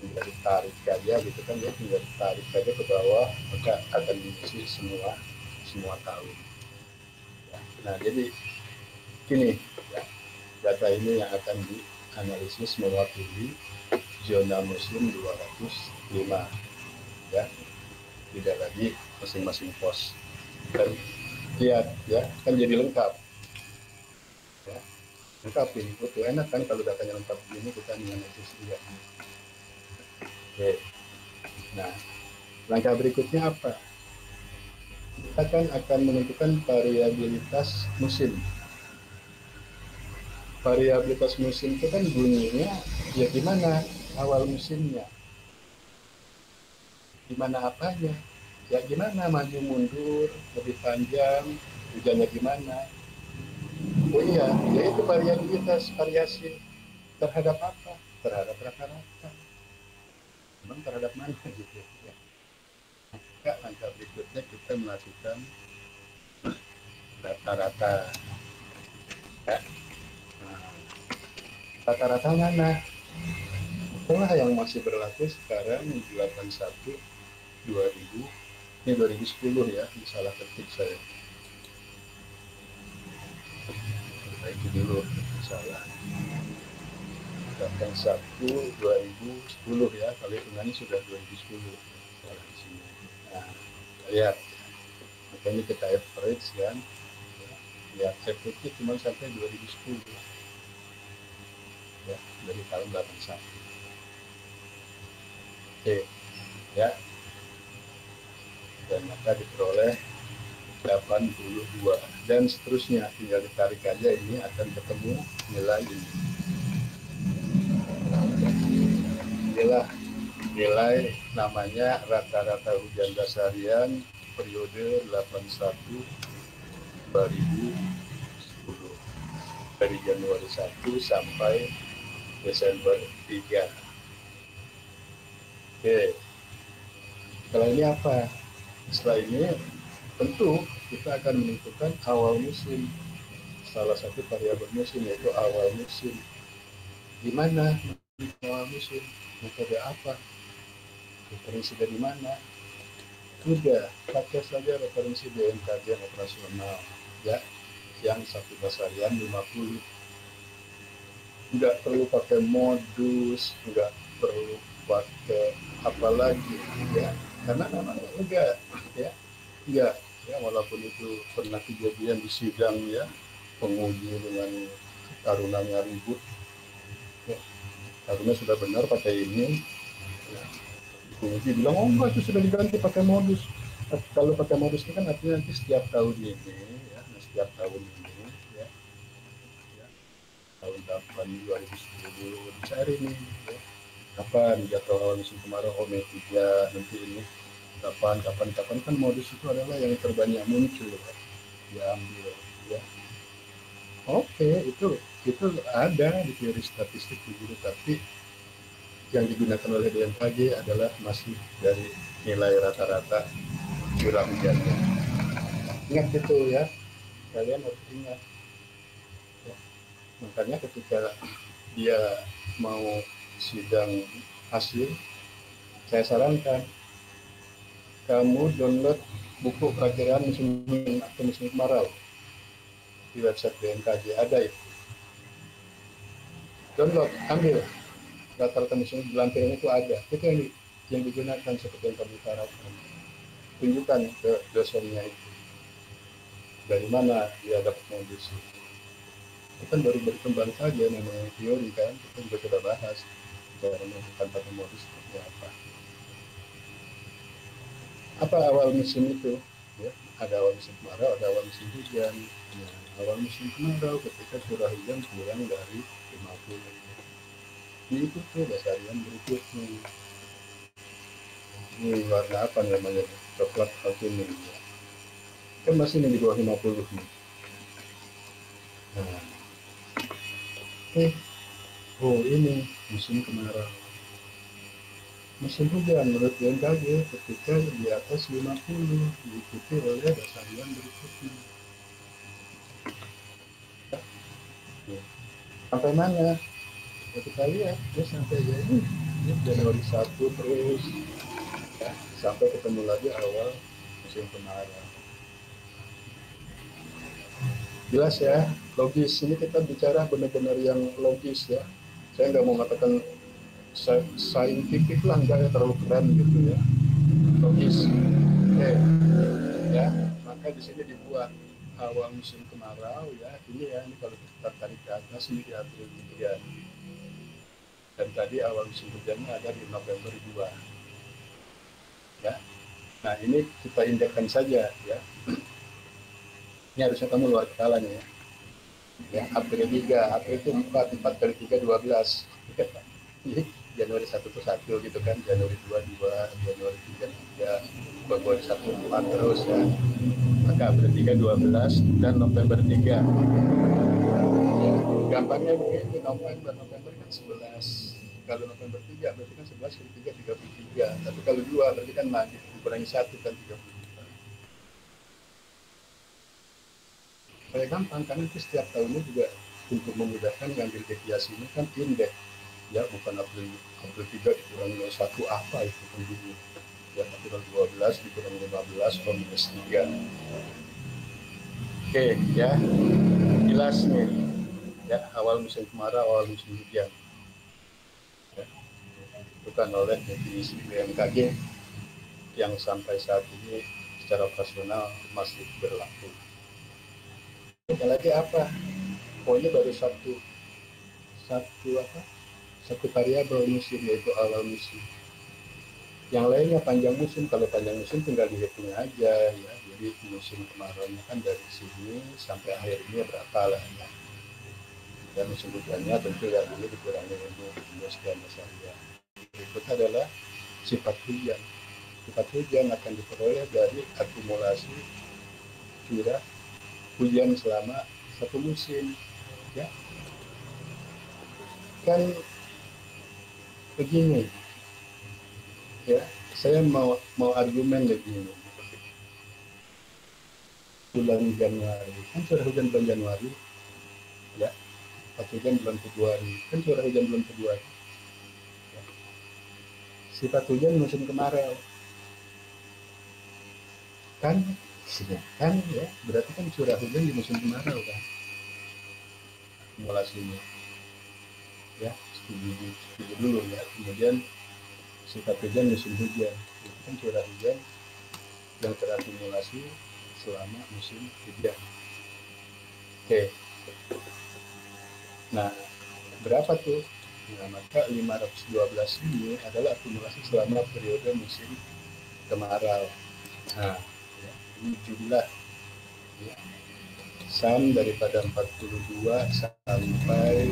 ditarik aja gitu kan ya, tinggal ditarik aja ke bawah maka akan diisi semua tahun ya. Nah jadi gini ya, data ini yang akan dianalisis mewakili zona musim 205 ya, tidak lagi masing-masing pos. Dan lihat ya, kan jadi lengkap ya, lengkap ini itu enak kan kalau datanya lengkap begini kita menganalisis juga. Oke, nah langkah berikutnya apa? Kita akan menentukan variabilitas musim. Variabilitas musim itu kan bunyinya ya gimana awal musimnya, gimana apanya, ya gimana maju mundur, lebih panjang, hujannya gimana. Oh iya, yaitu variabilitas, variasi terhadap apa? Terhadap rata-rata. Memang terhadap mana gitu ya. Maka langkah berikutnya kita melakukan rata-rata. Ya. Nah, rata-rata mana? Itulah yang masih berlaku sekarang 81 2000, ini 2010 ya, salah ketik saya. Perbaiki dulu, salah. 81 2010 ya, kalau hitungannya sudah 2010. Salah di sini. Nah, lihat. Makanya kita average kan. Ya, efektif cuma sampai 2010 ya, dari tahun 81. Oke, ya. Dan maka diperoleh 82 dan seterusnya, tinggal ditarik aja, ini akan ketemu nilai ini. Inilah nilai namanya rata-rata hujan dasarian periode 81 2010 dari Januari 1 sampai Desember 3. Oke, setelah ini apa? Setelah ini tentu kita akan menentukan awal musim. Salah satu variabel musim yaitu awal musim. Di mana awal musim? Metode apa? Referensi dari mana? Sudah, pakai saja referensi BMKG operasional ya, yang satu dasarian 50. Nggak perlu pakai modus, nggak perlu pakai apa lagi ya, karena memang enggak ya, enggak ya, walaupun itu pernah kejadian di sidang ya, penguji dengan tarunanya ribut ya, tarunnya sudah benar pakai ini ya. Penguji bilang oh enggak, itu sudah diganti pakai modus. Kalau pakai modus itu kan artinya nanti setiap tahun ini ya, setiap tahun ini ya, ya tahun 8 2010 dicari nih ya, kapan jatuh awal musim kemarau, omega 3 nanti ini kapan kapan kapan, kan modus itu adalah yang terbanyak muncul ya, diambil ya. Oke, itu ada di teori statistik begitu, tapi yang digunakan oleh BMKG adalah masih dari nilai rata-rata curah hujannya. Ingat itu ya, kalian harus ingat ya. Makanya ketika dia mau sidang hasil, saya sarankan kamu download buku perakiraan musim atau musim kemarau di website BMKG, ada itu. Download, ambil rata-rata musim di lampiran itu ada. Itu yang digunakan seperti yang kamu harapkan. Tunjukkan ke dosennya itu dari mana dia dapat modus. Itu kan baru berkembang saja, namanya teori kan. Kita juga sudah bahas cara menentukan pakai modus seperti apa. Apa awal musim itu? Ya, ada awal musim kemarau, ada awal musim hujan. Nah, awal musim kemarau ketika curah hujan kurang dari 50. Diikuti dasarian berikutnya. Ini warna apa namanya? Coklat atau kuning. Ya. Kan masih di bawah 50 nih. Nah, oh ini musim kemarau. Musim hujan menurut BMKG ketika di atas 50 diikuti oleh dasarian berikutnya. Ya. Sampai mana? Ya, kita lihat ya, sampai ini ya, Januari 1 terus ya, sampai ketemu lagi awal musim kemarau. Jelas ya, logis. Ini kita bicara benar-benar yang logis ya. Saya nggak mau mengatakan scientific lah, nggak ya, terlalu keren gitu ya. Logis. Oke, ya. Maka di sini dibuat awal musim kemarau ya. Ini ya, ini kalau kita tarik ke atas ini di April 3. Dan tadi awal musim hujannya ada di November 2. Ya. Nah, ini kita indekkan saja ya. Ini harusnya kamu luar kepala nih ya. Ya, April 3, April itu 4 kali 3 12. Jadi Januari 1 itu 1 gitu kan, Januari 2 2, Januari 3 3, Februari 1 4 terus ya. Maka April 3 12 dan November 3. Ya, gampangnya begini, November kan 11. Kalau November 3 berarti kan 11 kali 3 33. Tapi kalau 2 berarti kan lagi dikurangi 1 kan 30. Kayak gampang karena itu setiap tahunnya juga untuk memudahkan ngambil deviasi ini kan indeks. ya, bukan April 3 dikurangi 1 apa itu penduduk ya, April 12 dikurangi 15 minus 3. Oke ya, jelas nih ya, awal musim kemarau, awal musim hujan ya, ditentukan oleh definisi BMKG yang sampai saat ini secara operasional masih berlaku. Yang lagi apa? Pokoknya baru satu variabel musim, yaitu awal musim. Yang lainnya panjang musim. Kalau panjang musim tinggal dihitung aja ya. Jadi musim kemarau kan dari sini sampai akhir ini berapa lah ya. Dan musim hujannya tentu ya ini dikurangi untuk sekian besar ya. Berikut adalah sifat hujan. Sifat hujan akan diperoleh dari akumulasi curah hujan selama satu musim ya. Kan begini ya, saya mau argumen begini. Bulan Januari kan curah hujan bulan Januari ya, hujan bulan Februari kan curah hujan bulan Februari ya. Sifat hujan musim kemarau kan, kan ya, berarti kan curah hujan di musim kemarau kan akumulasinya ya. Setuju dulu ya. Kemudian sifat hujan musim hujan itu kan curah hujan yang terakumulasi selama musim hujan. Oke, nah berapa tuh? Nah, maka 512 ini adalah akumulasi selama periode musim kemarau. Nah, ya, ini jumlah ya, sum daripada 42 sampai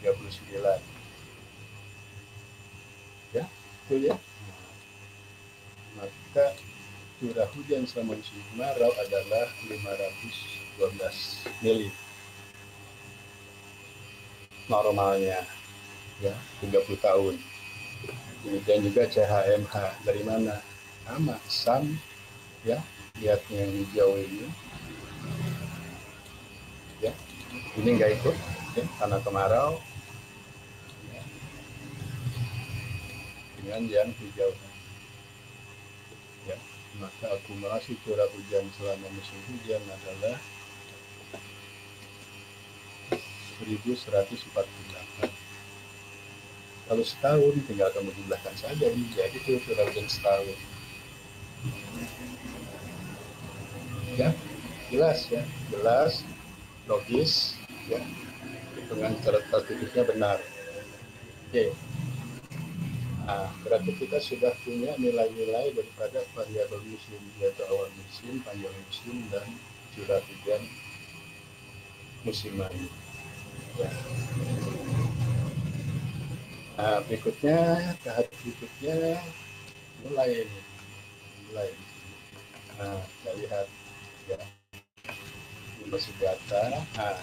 39 ya, betul ya. Maka curah hujan selama musim kemarau adalah 512 mili normalnya ya, 30 tahun. Kemudian juga CHMH dari mana? Sama, SAM ya, lihat yang hijau ini ya, ini enggak ikut ya, karena kemarau ya, dengan yang hijau ya. Maka akumulasi curah hujan selama musim hujan adalah 1148. Kalau setahun tinggal kamu jumlahkan saja ini, jadi itu curah hujan setahun ya. Jelas ya, jelas, logis ya, hitungan statistiknya benar. Oke. Nah, berarti kita sudah punya nilai-nilai daripada variabel musim, yaitu awal musim, panjang musim, dan curah hujan musiman ya. Nah, tahap berikutnya mulai. Nah, kita lihat ya, ini masih data. Nah,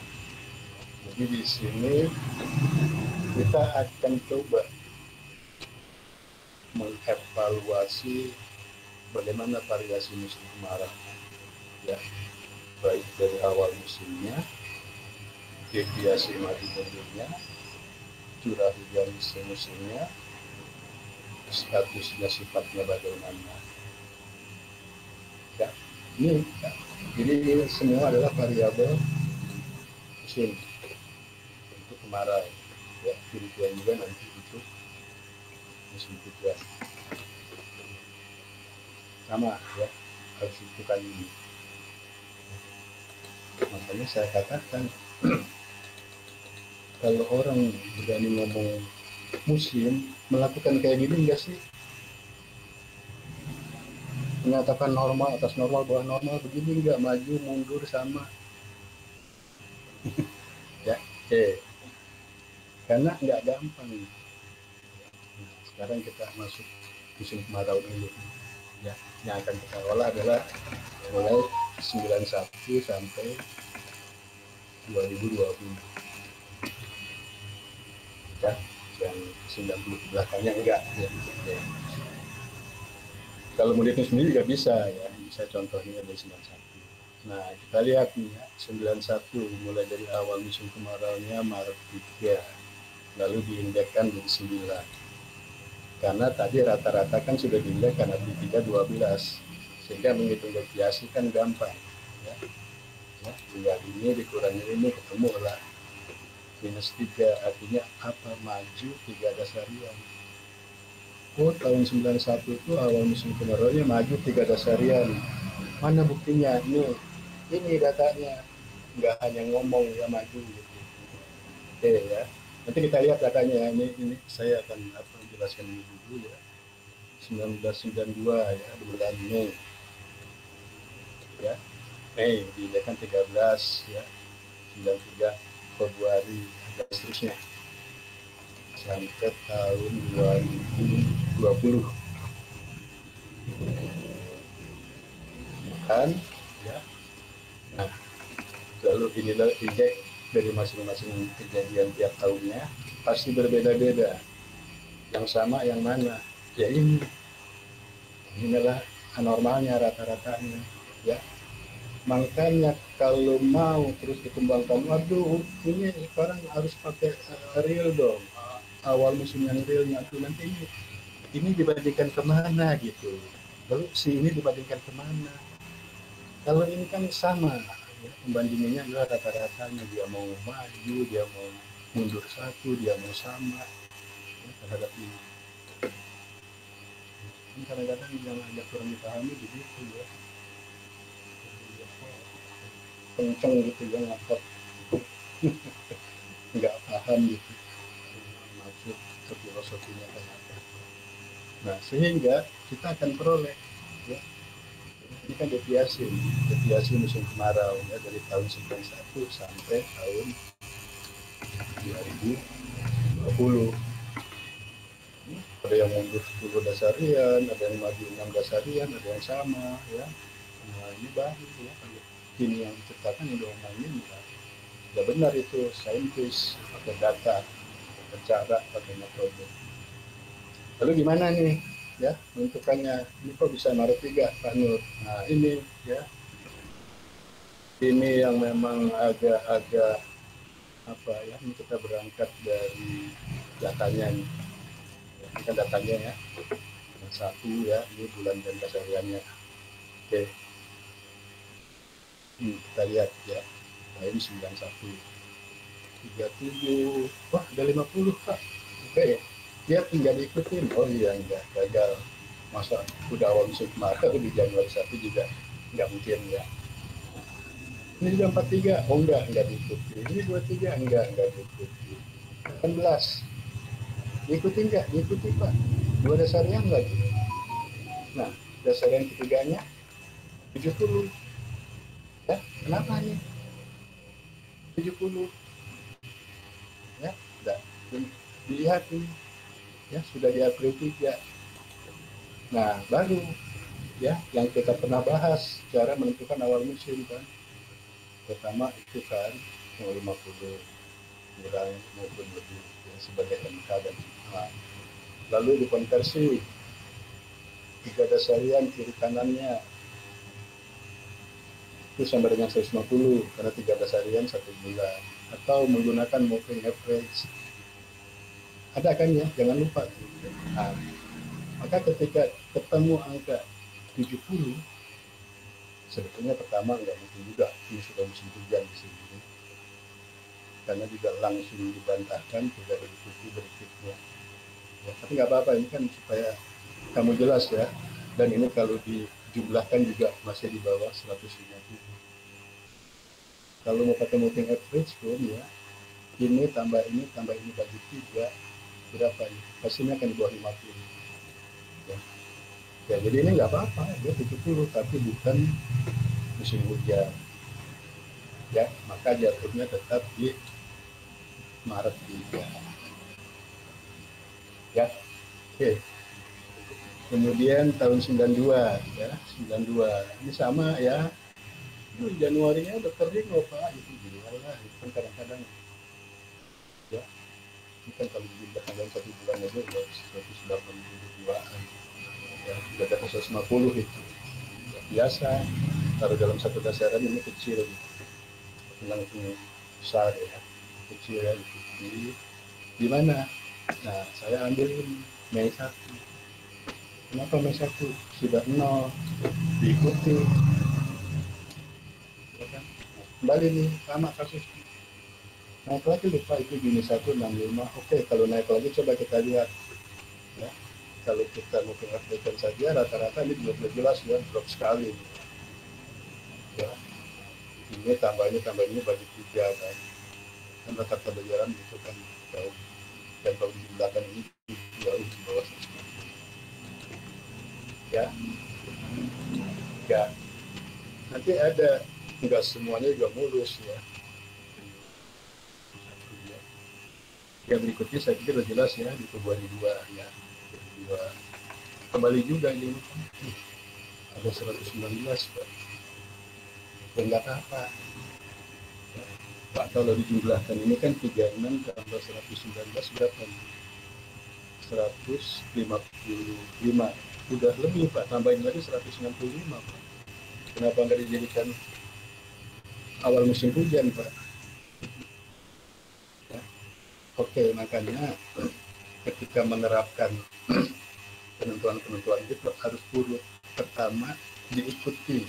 jadi di sini kita akan coba mengevaluasi bagaimana variasi musim kemarau ya, baik dari awal musimnya, deviasi maju mundurnya, curah hujan musimnya, statusnya, sifatnya bagaimana ya. Ini semua adalah variabel musim untuk kemarau ya. Demikian juga nanti untuk musim hujan sama ya, harus ditentukan ini. Makanya saya katakan kalau orang berani ngomong musim, melakukan kayak gini enggak sih? Menyatakan normal atas normal, bawah normal, begini enggak, maju mundur sama ya. Karena enggak gampang. Nah, sekarang kita masuk musim kemarau dulu ya. Yang akan kita olah adalah mulai 91 sampai 2020 ya, yang 90 ke belakangnya enggak ya. Kalau mau dihitung sendiri juga bisa ya, bisa contohnya dari 91 Nah, kita lihat nih ya, 91 mulai dari awal musim kemaraunya Maret 3, lalu diindekkan jadi 9. Karena tadi rata-rata kan sudah diindekkan di 3 12, sehingga menghitung deviasi kan gampang. Ya, ya, tinggal ini dikurangi ini ketemu lah -3, artinya apa? Maju 3 dasarian. Oh, tahun 91 itu awal musim kemaraunya maju 3 dasarian. Mana buktinya? Ini datanya, nggak hanya ngomong ya maju gitu. Oke ya, nanti kita lihat datanya. Ini saya akan jelaskan ini dulu ya. 1992 ya, bulan Mei ya, Mei dinaikkan 13 ya, 93 Februari dan seterusnya sampai tahun 2020 kan ya. Nah, lalu inilah indeks dari masing-masing kejadian tiap tahunnya pasti berbeda-beda. Yang sama yang mana? Ya inilah anormalnya rata-ratanya ya. Makanya kalau mau terus dikembangkan, waduh ini sekarang harus pakai real dong, awal musim yang realnya tuh nanti ini dibandingkan kemana gitu, lalu si ini dibandingkan kemana. Kalau ini kan sama ya, pembandingannya adalah rata-ratanya, dia mau maju, dia mau mundur satu, dia mau sama ya, terhadap ini. Kadang-kadang yang agak kurang dipahami begitu ya, kenceng gitu ya ngangkat nggak paham gitu maksud filosofinya kayak apa. Nah, sehingga kita akan peroleh ya, ini kan deviasi musim kemarau ya, dari tahun 91 sampai tahun 2020. Ada yang mundur 10 dasarian, ada yang maju 6 dasarian, ada yang sama ya. Nah, ini baru ya, ini yang diciptakan udah ngomongin ya. Ya benar itu, saintis pakai data, pakai cara, pakai metode. Lalu gimana nih ya menentukannya? Ini kok bisa Maret 3 Pak Nur? Nah ini ya, ini yang memang agak-agak apa ya, ini kita berangkat dari datanya nih. Ini kan datanya ya, yang satu ya, ini bulan dan kesehariannya. Oke, kita lihat ya, nah ini 91, 37, wah ada 50 Pak. Oke, dia tinggal diikutin. Oh iya, enggak, gagal. Masa udah awal musim kemarin di Januari 1 juga nggak mungkin ya. Ini juga 43, oh enggak diikuti. Ini 23, enggak diikuti. 18, diikuti enggak? Diikuti Pak. Dua dasarnya enggak. Nah, dasar yang ketiganya 70. Ya, kenapa nih? 70. Ya, enggak. Dilihat ini, ya sudah di April 3. Nah, baru ya yang kita pernah bahas cara menentukan awal musim kan. Pertama itu kan yang 50 kurang maupun lebih ya, sebagai MK dan MA. Lalu dikonversi 3 dasarian kiri kanannya itu sama dengan 150 karena 3 dasarian 1 bulan, atau menggunakan moving average. Ada kan ya, jangan lupa. Nah, maka ketika ketemu angka 70, sebetulnya pertama nggak mungkin juga ini sudah musim hujan di sini, karena juga langsung dibantahkan tidak diikuti berikutnya ya, tapi nggak apa-apa, ini kan supaya kamu jelas ya, dan ini kalau dijumlahkan juga masih di bawah 150. Kalau mau pakai moving average pun ya, ini tambah ini bagi 3, berapa ini? Hasilnya akan di bawah 50 ya. Ya jadi ini nggak apa-apa, dia 70 tapi bukan musim hujan ya, maka jatuhnya tetap di Maret 3 ya. Oke, kemudian tahun 92 ya, 92 ini sama ya, itu Januarinya udah kering loh Pak, itu gila lah, itu kan kadang-kadang ya, ini kan kalau dijumlah dalam 1 bulan aja udah 182an ya, udah di atas 150 itu biasa taruh dalam satu dasaran ini kecil, yang ini besar ya, kecil ya, di mana? Nah, saya ambil ini Mei 1. Kenapa Mei 1? Sudah 0, diikuti. Ya kan? Kembali nih, sama kasus. Naik lagi lupa itu Juni 165. Oke, kalau naik lagi coba kita lihat. Ya. Kalau kita mau mengupdate saja, rata-rata ini sudah jelas ya, drop sekali. Ya. Ini tambahnya bagi 3 kan. Kan rata berjalan itu kan jauh. Dan kalau di belakang ini jauh di bawah. Ya, ya. Nanti ada, nggak semuanya juga mulus ya. Yang berikutnya saya pikir sudah jelas ya, di Februari 2 ya. Dua. Kembali juga ini ada 119 Pak. Dan nggak apa-apa. Pak, kalau dijumlahkan ini kan 36 tambah 119 berapa? 155. Udah lebih Pak, tambahin lagi 165 Pak. Kenapa nggak dijadikan awal musim hujan Pak? Ya. Oke, makanya ketika menerapkan penentuan-penentuan itu harus urut. Pertama, diikuti.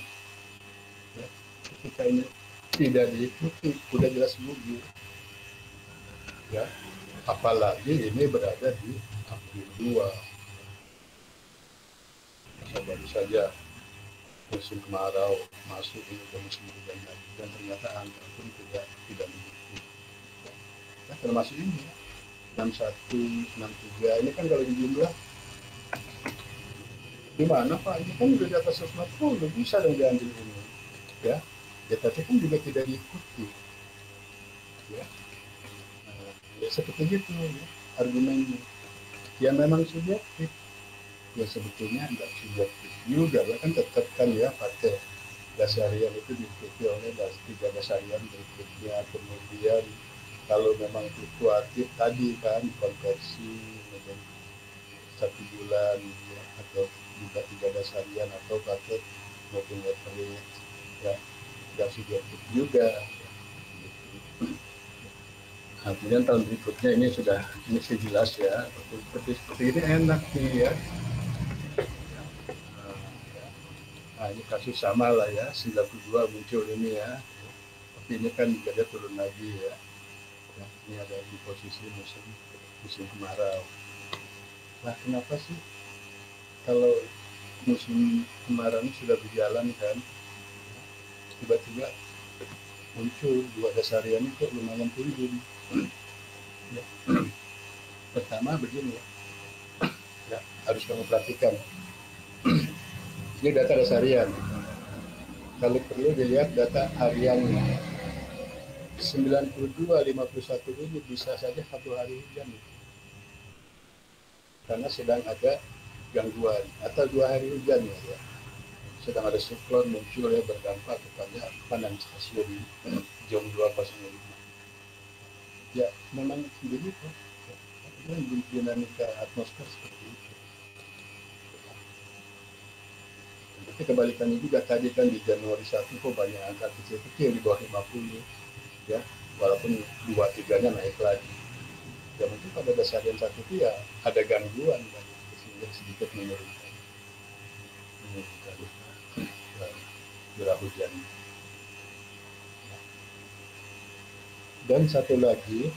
Ya. Ketika ini tidak diikuti, udah jelas gugur. Ya. Apalagi ini berada di April 2. Baru saja musim kemarau masuk ini ke musim hujan lagi, dan ternyata angka pun tidak mendukung. Ya, termasuk ini ya, 61, 63 ini kan kalau dijumlah gimana Pak, ini kan udah di atas 140, bisa dong diambil ini ya. Ya tapi kan juga tidak diikuti ya. Nah, ya seperti itu ya, argumennya ya, memang subjektif ya, sebetulnya enggak subjektif juga kan, tetap kan ya pakai dasarian itu diikuti oleh 3 dasarian berikutnya. Kemudian kalau memang fluktuatif tadi kan konversi menjadi 1 bulan ya, atau juga 3 dasarian atau pakai moving average ya, yang subjektif juga. Nah, kemudian tahun berikutnya ini sudah jelas ya, seperti ini enak nih ya. Nah, ini kasus sama lah ya, 92 muncul ini ya. Tapi ini kan juga dia turun lagi ya. Nah, ini ada di posisi musim kemarau. Nah, kenapa sih kalau musim kemarau ini sudah berjalan kan, tiba-tiba muncul 2 dasarian itu lumayan turun. Ya. Pertama begini ya, harus kamu perhatikan. Ini data dasarian. Kalau perlu dilihat data hariannya. 92-51 ini bisa saja 1 hari hujan. Karena sedang ada gangguan atau 2 hari hujan ya. Sedang ada siklon muncul ya, berdampak kepada panan stasiun jam 2.05. Ya, memang begitu. Dinamika atmosfer seperti itu. Tapi kebalikannya juga tadi kan di Januari 1 kok banyak angka kecil-kecil di bawah 50 ya, walaupun 2-3-nya naik lagi. Ya mungkin pada dasarnya satu itu ya ada gangguan kan, sehingga sedikit menurunkan curah hujan. Dan satu lagi,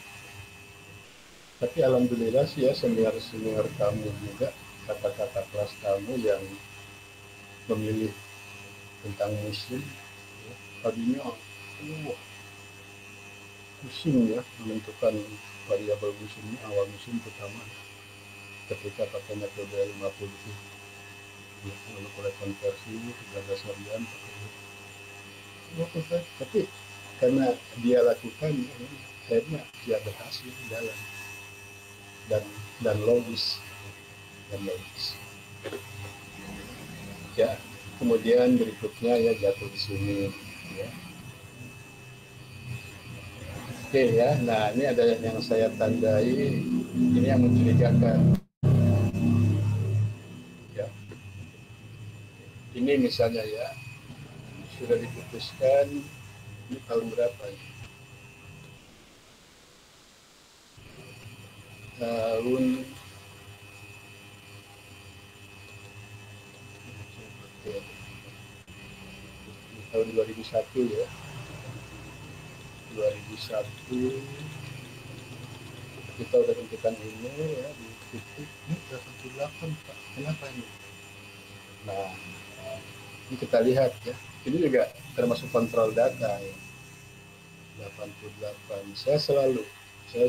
tapi alhamdulillah sih ya, senior kamu juga, kata-kata kelas kamu yang memilih tentang musim ya, tadinya pusing ya menentukan variabel musimnya, awal musim pertama ketika pakai metode 50 itu ya, lalu oleh konversi 3 dasarian pakai, tapi karena dia lakukan akhirnya dia berhasil jalan dan logis ya. Kemudian berikutnya ya jatuh di sini ya. Oke ya, nah ini ada yang saya tandai, ini yang mencurigakan ya. Ini misalnya ya, sudah diputuskan ini tahun berapa ya? Tahun tahun 2001 ya, 2001 kita udah tentukan ini ya di titik ini 88 Pak, kenapa ini? Nah, ini kita lihat ya, ini juga termasuk kontrol data ya, 88. Saya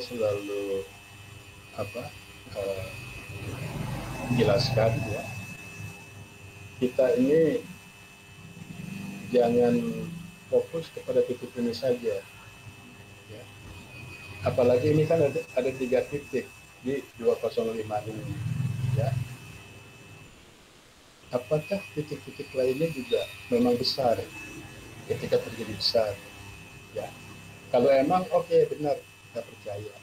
selalu apa jelaskan ya, kita ini jangan fokus kepada titik ini saja ya. Apalagi ini kan ada 3 titik di 205 ini ya. Apakah titik-titik lainnya juga memang besar ketika terjadi besar ya? Kalau emang oke, benar, kita percaya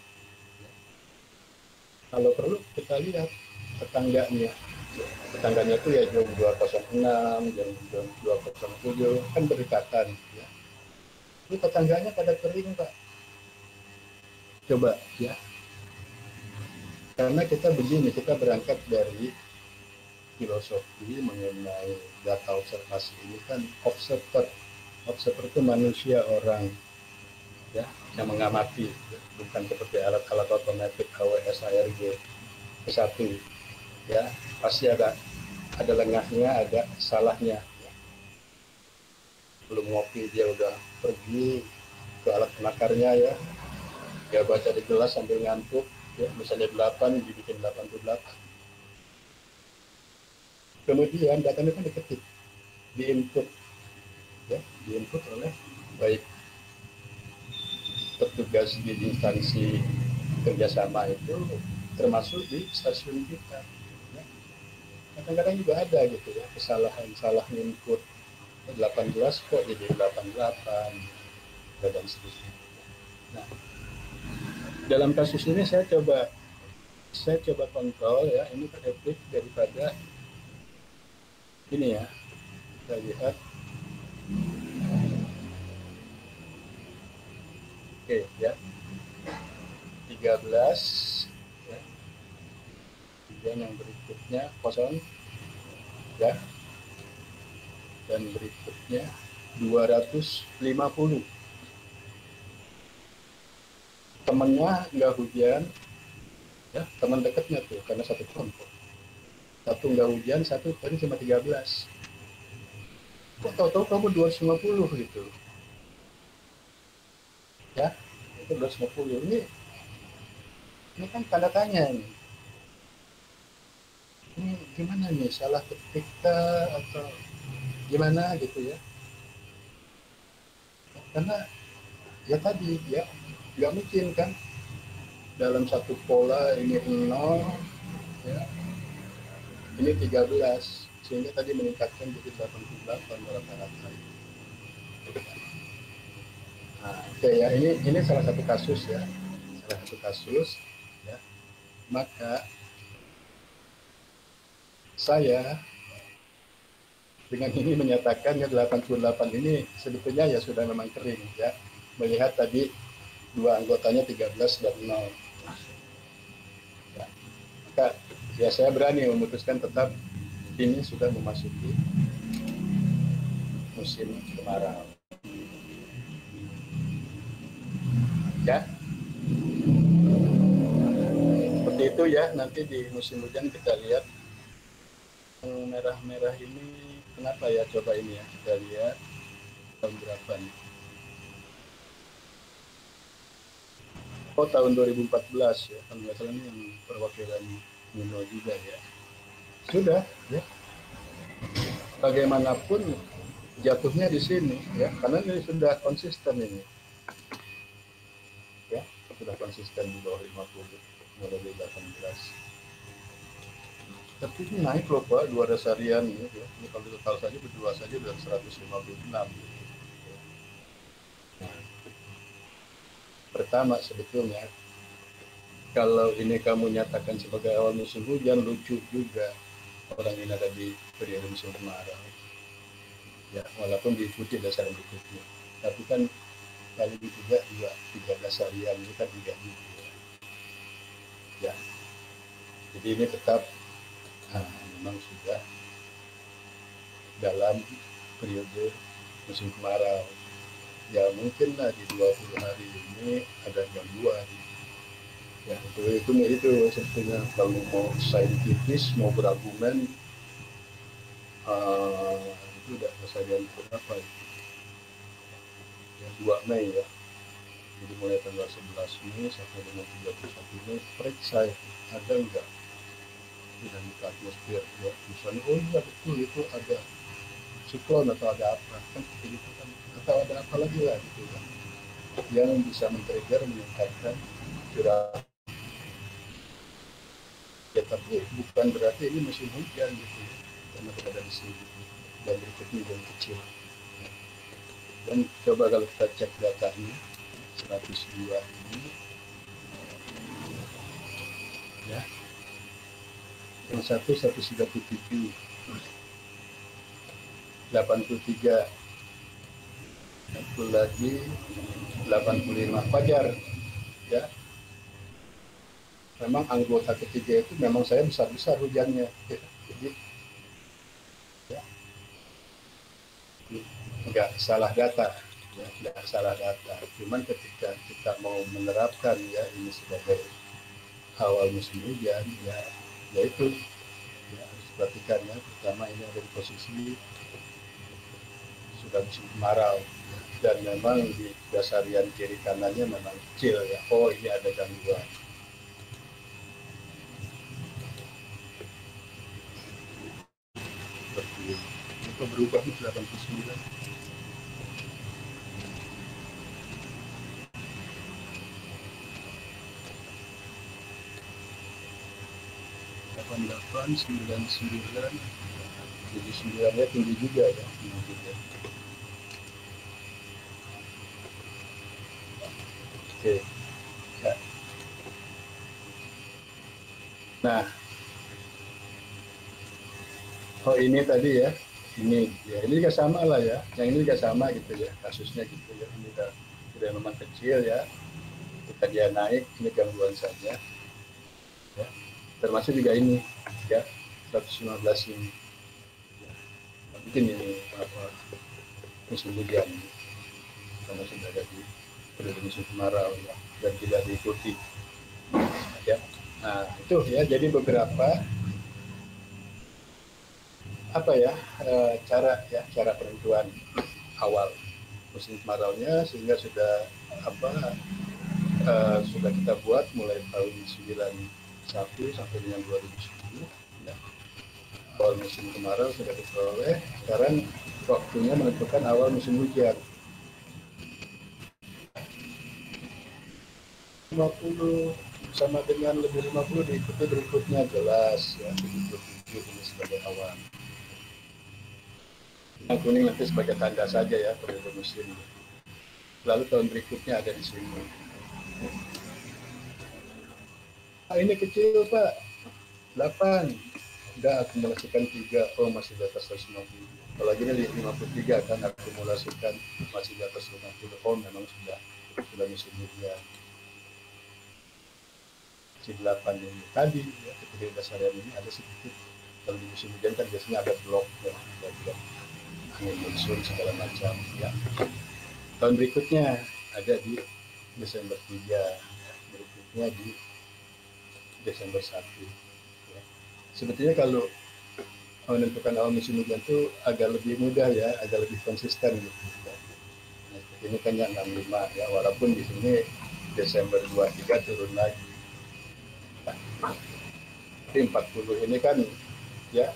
ya. Kalau perlu kita lihat tetangganya itu ya jam 206, jam 207 kan berdekatan ya. Ini tetangganya pada kering Pak, coba ya, karena kita begini, kita berangkat dari filosofi mengenai data observasi ini kan observer itu manusia, orang ya, yang mengamati, bukan seperti alat-alat otomatis AWS ARG ke-1 ya, pasti ada lengahnya, ada salahnya ya. Belum ngopi dia udah pergi ke alat penakarnya ya, dia baca di gelas sambil ngantuk ya, misalnya 8 dibikin 88. Kemudian datanya kan diketik, diinput ya, diinput oleh baik petugas di instansi kerjasama itu, termasuk di stasiun kita ya. Kadang-kadang juga ada gitu ya, kesalahan, salah input 18 kok jadi 88 dan seterusnya. Nah, dalam kasus ini saya coba kontrol ya, ini kan efek daripada ini ya, kita lihat. Oke ya, 13 ya. Kemudian yang berikutnya 0 ya, dan berikutnya 250. Temennya nggak hujan ya, teman dekatnya tuh, karena satu kelompok. Satu nggak hujan, satu tadi cuma 13. Kok tahu-tahu kamu 250 gitu ya, itu 250. Ini kan tanda tanya ini gimana nih, salah ketik atau gimana gitu ya, karena ya tadi ya, nggak mungkin kan dalam satu pola ini 0 ya, ini 13, sehingga tadi meningkatkan jadi 88 rata-rata. Nah, oke ya, ini salah satu kasus ya, ya. Maka saya dengan ini menyatakan ya 88 ini sebetulnya ya sudah memang kering ya, melihat tadi dua anggotanya 13 dan 0 ya. Maka ya saya berani memutuskan tetap ini sudah memasuki musim kemarau ya, seperti itu ya. Nanti di musim hujan kita lihat yang merah-merah ini kenapa ya, coba ini ya, kita lihat tahun berapa nih. Oh, tahun 2014 ya, kalau nggak salah ini yang perwakilan Nino juga ya. Sudah ya, bagaimanapun jatuhnya di sini ya, karena ini sudah konsisten ini ya, sudah konsisten di bawah 50 mulai dari 18. Tapi ini naik loh Pak, 2 harian ya. Ini kalau total saja berdua saja sudah 156. Nah, pertama sebetulnya kalau ini kamu nyatakan sebagai awal musim hujan, lucu juga orang ini ada di periode musim kemarau. ya, walaupun diikuti dasar berikutnya, tapi kan paling tidak juga 13 harian itu kan tidak juga ya. Jadi ini tetap memang sudah dalam periode musim kemarau. Ya mungkin lah di 20 hari ini ada gangguan. Ya itu sebetulnya kalau mau saintifis, mau berargumen, itu udah kesadaran berapa ya, 2 Mei ya. Jadi mulai tanggal 11 Mei sampai dengan 31 Mei periksa ada enggak dinamika atmosfer ya, misalnya oh iya betul itu ada siklon atau ada apa kan gitu kan, atau ada apa lagi lah gitu kan yang bisa men-trigger meningkatkan curah ya, tapi bukan berarti ini musim hujan gitu ya, karena berada di sini gitu. Dan berikutnya yang kecil dan coba kalau kita cek datanya 102 ini ya, yang satu 137, 83, satu lagi 85 Fajar ya. Memang anggota ketiga itu memang saya besar-besar hujannya ya. Jadi ya, nggak salah data ya, nggak salah data, cuman ketika kita mau menerapkan ya ini sebagai awal musim hujan ya, yaitu ya, harus perhatikan ya, pertama ini ada di posisi sudah musim kemarau dan memang di dasarian kiri kanannya memang kecil ya, oh ini ada gangguan. Seperti itu berubah 89, 88, 99, jadi 9-nya tinggi juga ya, tinggi juga. Oke ya. Nah, oh ini tadi ya, ini ya, ini juga sama lah ya, yang ini juga sama gitu ya kasusnya gitu ya, ini udah memang kecil ya, kita dia naik ini gangguan saja ya, termasuk juga ini ya 115 ini ya. Mungkin ini apa musim hujan karena sudah ada di periode musim kemarau ya, dan tidak diikuti ya. Nah itu ya, jadi beberapa apa ya, cara penentuan awal musim kemaraunya, sehingga sudah apa, sudah kita buat mulai tahun 91 sampai dengan 2010 ya. Awal musim kemarau sudah diperoleh, sekarang waktunya menentukan awal musim hujan. 50 sama dengan lebih 50 diikuti berikutnya jelas ya, 77 ini sebagai awal. Yang kuning nanti sebagai tanda saja ya periode musim. Lalu tahun berikutnya ada di sini. Ini kecil Pak, 8. Udah akumulasikan 3, oh masih di atas 150. Kalau gini 53 kan akumulasikan masih di atas 50, oh memang sudah musim hujan. Si 8 ini tadi ya, ketika dasarian ini ada sedikit, kalau di musim hujan kan biasanya ada blok ya, ada blok angin monsun segala macam ya. Tahun berikutnya ada di Desember 3, berikutnya di Desember 1 ya. Sebetulnya kalau menentukan awal musim hujan itu agak lebih mudah ya, agak lebih konsisten gitu ya. Nah, ini kan yang 65 ya, walaupun di sini Desember 23 turun lagi. Nah, tapi 40 ini kan ya,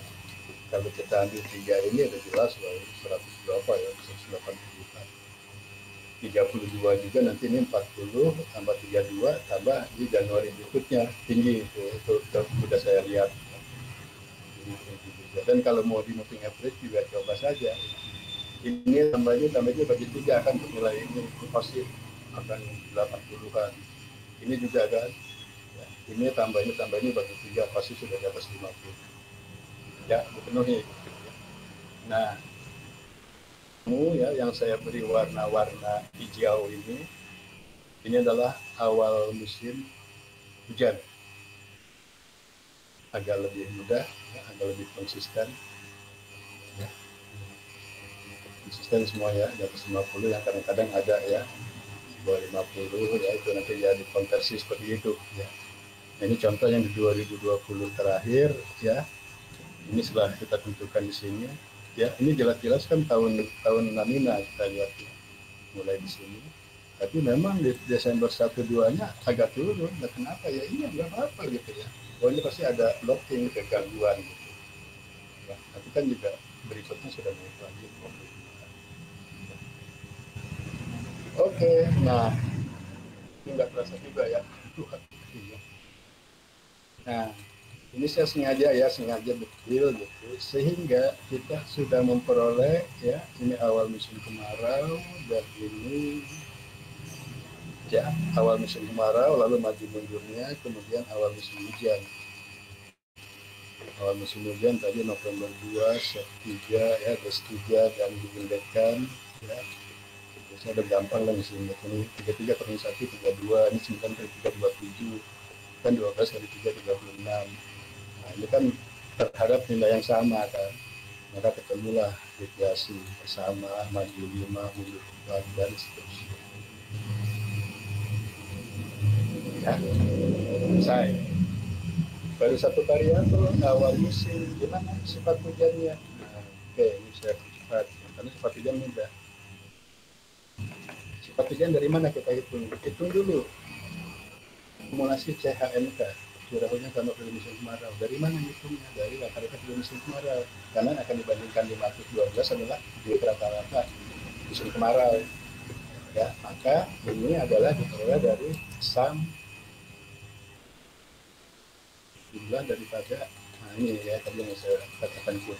kalau kita ambil 3 ini udah jelas loh, 100 berapa ya, 180 32 juga nanti, ini 40 tambah 32 tambah di Januari berikutnya tinggi itu sudah saya lihat. Dan kalau mau di moving average juga coba saja, ini tambahnya bagi 3 kan, untuk nilai ini pasti akan 80-an. Ini juga kan ya, ini tambah ini bagi 3 pasti sudah di atas 50 ya, dipenuhi. Nah Ya, yang saya beri warna-warna hijau ini adalah awal musim hujan, agak lebih mudah, ya, agak lebih konsisten, ya. Konsisten semua ya, di atas 50, yang kadang-kadang ada ya di bawah 50 ya, itu nanti ya dikonversi seperti itu ya. Nah, ini contoh yang di 2020 terakhir ya. Ini setelah kita tentukan di sini ya, ini jelas-jelas kan tahun lanina kita lihat ya, mulai di sini. Tapi memang di Desember 1-2-nya agak turun. Nah, kenapa ya? Iya nggak apa-apa gitu ya. Oh, ini pasti ada blocking, kegangguan gitu. Ya, tapi kan juga berikutnya sudah naik lagi. Oke, nah ini nggak terasa juga ya. Nah, ini saya sengaja betul gitu, sehingga kita sudah memperoleh ya, ini awal musim kemarau, dan ini ya awal musim kemarau, lalu maju mundurnya, kemudian awal musim hujan. Awal musim hujan tadi November 2, Sep 3 ya, Des 3 dan diindekan ya. Biasanya ada gampang lah musim ini 33 kali 1 32, ini 9 kali 3 27, kan 12 kali 3 36. Nah, ini kan terhadap nilai yang sama kan, maka ketemulah deviasi bersama, maju 5, mundur 4, dan seterusnya ya. Selesai. Baru satu variabel awal musim, gimana sifat hujannya. Nah, oke, ini saya cepat karena sifat hujan mudah. Sifat hujan dari mana kita hitung dulu akumulasi CHMK, curah hujan sama periode musim kemarau. Dari mana hitungnya? Dari rata-rata periode musim kemarau, karena akan dibandingkan 512 adalah di rata-rata musim kemarau ya. Maka ini adalah diperoleh dari sum jumlah daripada, nah ini ya tadi yang saya katakan itu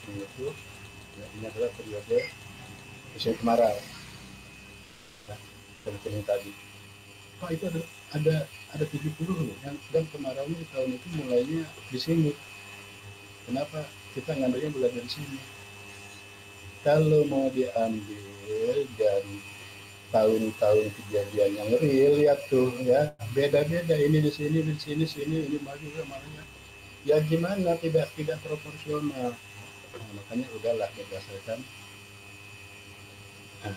ya, ini adalah periode musim kemarau ya, seperti ini tadi. Pak itu ada ada 70 loh, dan kemaraunya di tahun itu mulainya di sini. Kenapa kita ngambilnya bulan dari sini? Kalau mau diambil dari tahun-tahun kejadian yang real, lihat tuh ya, beda-beda, ini di sini sini, ini maju kemana ya, gimana, tidak proporsional. Nah, makanya udahlah berdasarkan, nah,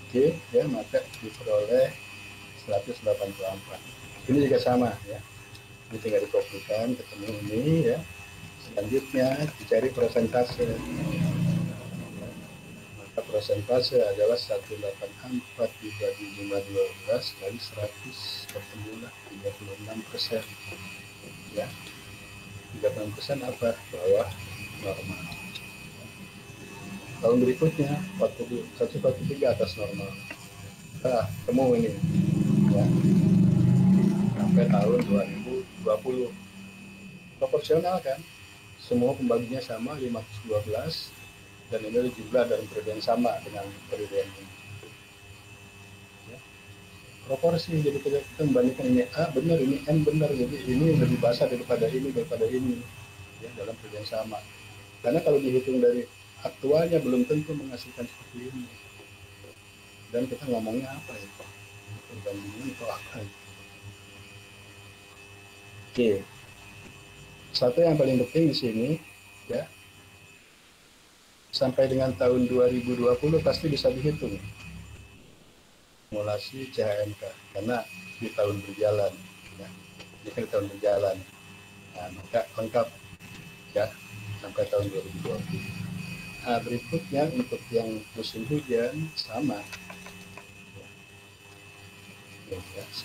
oke ya, maka diperoleh 184. Ini juga sama ya, ini tinggal dikopikan ketemu ini ya. Selanjutnya dicari persentase, maka persentase adalah 184 dibagi 512 kali 100, ketemulah 36% ya. 36% apa? Bawah normal. Tahun berikutnya 143 atas normal. Nah, temu ini ya, sampai tahun 2020 proporsional kan, semua pembaginya sama 512, dan ini jumlah dan periode yang sama dengan periode yang ini ya. Proporsi, jadi kita membandingkan ini A benar, ini N benar, jadi ini lebih basah daripada ini ya, dalam periode yang sama. Karena kalau dihitung dari aktualnya belum tentu menghasilkan seperti ini, dan kita ngomongnya apa ya, perbandingan atau apa ya. Oke, satu yang paling penting di sini ya, sampai dengan tahun 2020 pasti bisa dihitung simulasi CHMK, karena di tahun berjalan ya, ini kan tahun berjalan. Nah, maka lengkap ya sampai tahun 2020. Nah, berikutnya untuk yang musim hujan sama ya,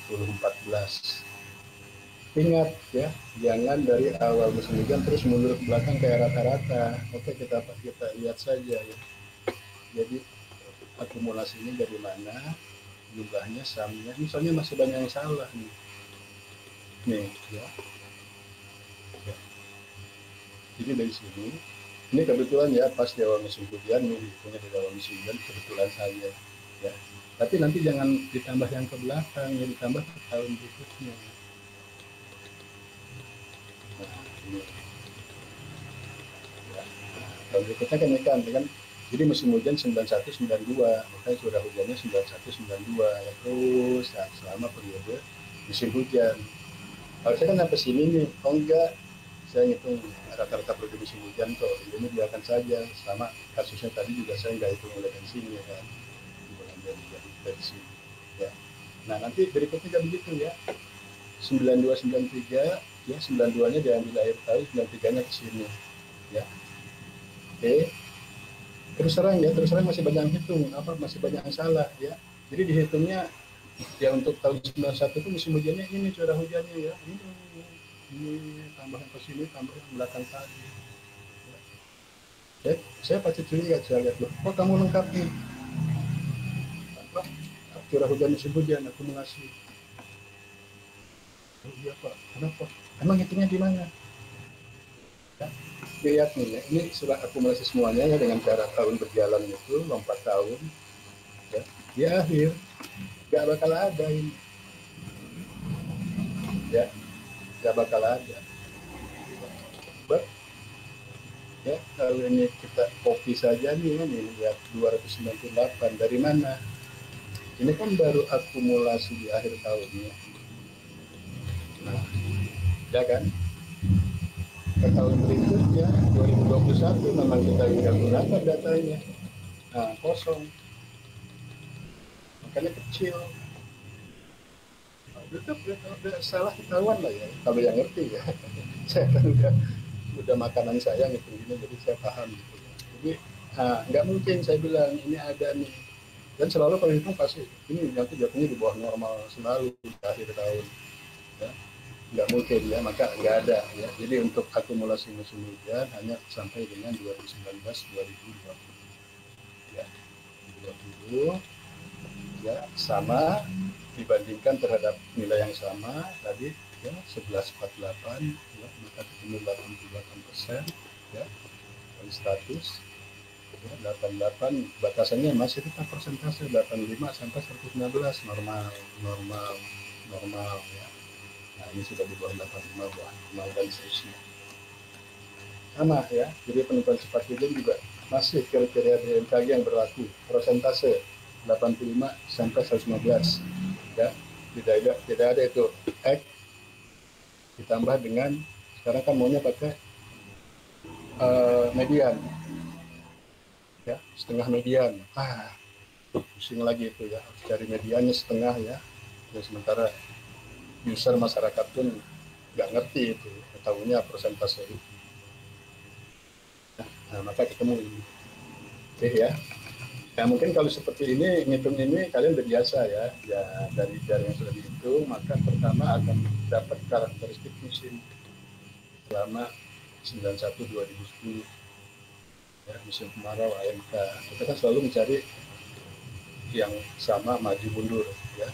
10-14. Ingat ya, jangan dari awal musim hujan terus mundur ke belakang kayak rata-rata. Oke, kita lihat saja ya. Jadi akumulasinya dari mana, jumlahnya, samnya. Misalnya masih banyak yang salah nih. Nih ya. Ya. Jadi dari sini, ini kebetulan ya pas di awal musim hujan, nih hitungnya di awal musim hujan kebetulan saja ya. Tapi nanti jangan ditambah yang ke belakang, ya ditambah ke tahun berikutnya. Nah, ini ya. tahun berikutnya kan ikan kan. Jadi musim hujan 91 92, makanya curah hujannya 91 92 ya, terus selama periode musim hujan. Kalau saya kan sampai sini nih, oh enggak, saya ngitung rata-rata periode musim hujan kok, ini biarkan saja. Sama kasusnya tadi juga saya nggak hitung mulai dari sini ya kan, mulai dari sini ya. Nah nanti berikutnya kan begitu ya, 92 93 ya, 92 nya diambil akhir tahun, 93 nya ke sini ya. Oke, terus terang masih banyak yang hitung, masih banyak yang salah ya. Jadi dihitungnya ya untuk tahun 91 itu musim hujannya ini, curah hujannya ya, ini tambahan ke sini, tambahan belakang tadi ya. Saya pasti curiga, saya lihat loh, kok kamu lengkap nih apa, curah hujan musim hujan aku mengasih. Oh iya Pak, kenapa, emang hitungnya di mana ya? Lihat nih ya, ini sudah akumulasi semuanya ya, dengan cara tahun berjalan itu lompat tahun ya, di akhir gak bakal ada ini ya, gak bakal ada. But, ya kalau ini kita copy saja nih, ini lihat 298 dari mana, ini kan baru akumulasi di akhir tahunnya. Nah, ya kan, ke tahun berikutnya 2021 memang kita nggak gunakan datanya, nah kosong, makanya kecil. Udah salah ketahuan lah ya, kalau yang ngerti ya. Saya kan udah makanan saya gitu gini, jadi saya paham gitu ya. Jadi nggak mungkin saya bilang ini ada nih, dan selalu kalau hitung pasti ini nanti jatuhnya di bawah normal selalu di akhir tahun ya, nggak mungkin ya, maka nggak ada ya. Jadi untuk akumulasi musim hujan hanya sampai dengan 2019 2020 ya, 2020 ya, sama dibandingkan terhadap nilai yang sama tadi ya 1148 ya, maka ketemu 88% ya, dari status ya, 88 batasannya masih tetap persentase 85 sampai 115 normal normal normal ya. Nah ini sudah di bawah 85, bawah normal dan seterusnya sama ya. Jadi penentuan sifat hujan juga masih kriteria BMKG yang berlaku, persentase 85 sampai 115 ya, tidak ada itu X ditambah dengan, sekarang kan maunya pakai median ya, setengah median, pusing lagi itu ya, harus cari mediannya setengah ya. Dan sementara user masyarakat pun nggak ngerti itu, tahunya persentase itu. Nah maka ketemu ini oke ya. Nah mungkin kalau seperti ini, ngitung ini kalian udah biasa ya, ya dari yang sudah dihitung, maka pertama akan dapat karakteristik musim selama 91-2010 ya, musim kemarau AMK. Kita kan selalu mencari yang sama maju mundur ya,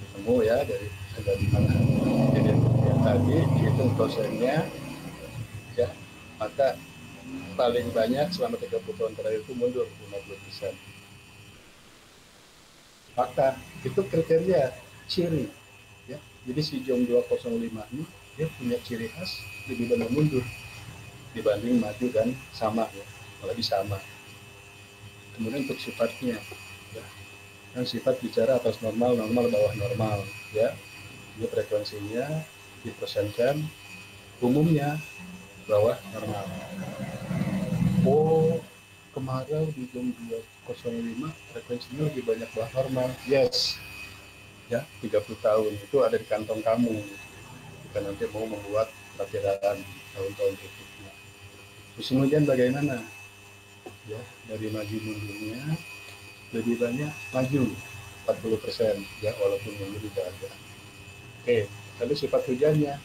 ketemu ya dari mana. Jadi yang tadi dihitung dosennya ya, maka paling banyak selama 30 tahun terakhir itu mundur 50%. Maka itu kriteria ciri ya. Jadi si JOM 205 ini dia punya ciri khas lebih banyak mundur dibanding maju dan sama ya, apalagi sama. Kemudian untuk sifatnya ya, kan sifat bicara atas normal, normal, bawah normal ya. Ini frekuensinya dipersenkan umumnya bawah normal. Oh, kemarau di jam 205 frekuensinya lebih banyak bawah normal. Yes. Ya, 30 tahun itu ada di kantong kamu. Kita nanti mau membuat perkiraan tahun-tahun berikutnya. Musim hujan bagaimana? Ya, dari maju mundurnya lebih banyak maju 40% ya, walaupun mundur tidak ada. Oke, lalu sifat hujannya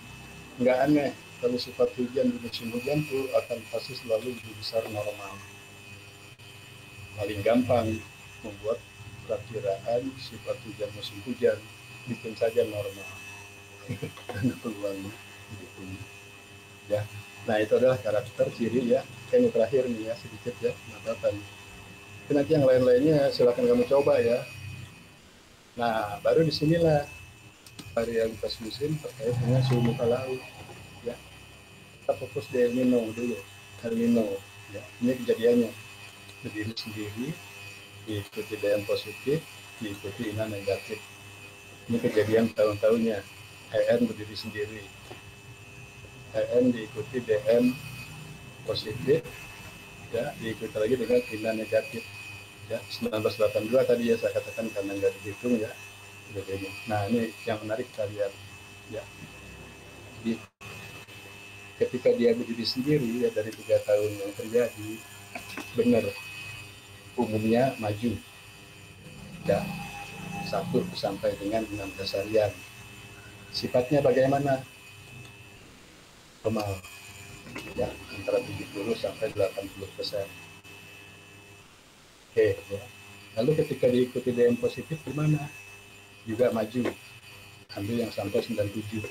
nggak aneh. Kalau sifat hujan di musim hujan tuh akan pasti selalu lebih besar normal. Paling gampang membuat perakiraan sifat hujan musim hujan, bikin saja normal. Karena peluangnya gitu ya. Nah itu adalah karakter ciri ya. Yang terakhir nih ya, sedikit ya pendapat. Nanti yang lain-lainnya silakan kamu coba ya. Nah baru disinilah variabilitas musim terkait dengan suhu muka laut ya. Kita fokus di El Nino dulu, El Nino Ya, ini kejadiannya, berdiri sendiri, diikuti DM positif, diikuti INA negatif. Ini kejadian tahun-tahunnya. EN berdiri sendiri, EN diikuti DM positif, ya, diikuti lagi dengan INA negatif. Ya, 1982 tadi ya saya katakan karena nggak dihitung ya. Nah, ini yang menarik kita lihat. Ya, jadi ketika dia berdiri sendiri ya dari 3 tahun yang terjadi, benar umumnya maju. Ya, 1 sampai dengan 16 harian. Sifatnya bagaimana? Normal. Ya, antara 70 sampai 80%. Oke, ya. Lalu ketika diikuti DM positif gimana? Juga maju. Ambil yang sampai 97.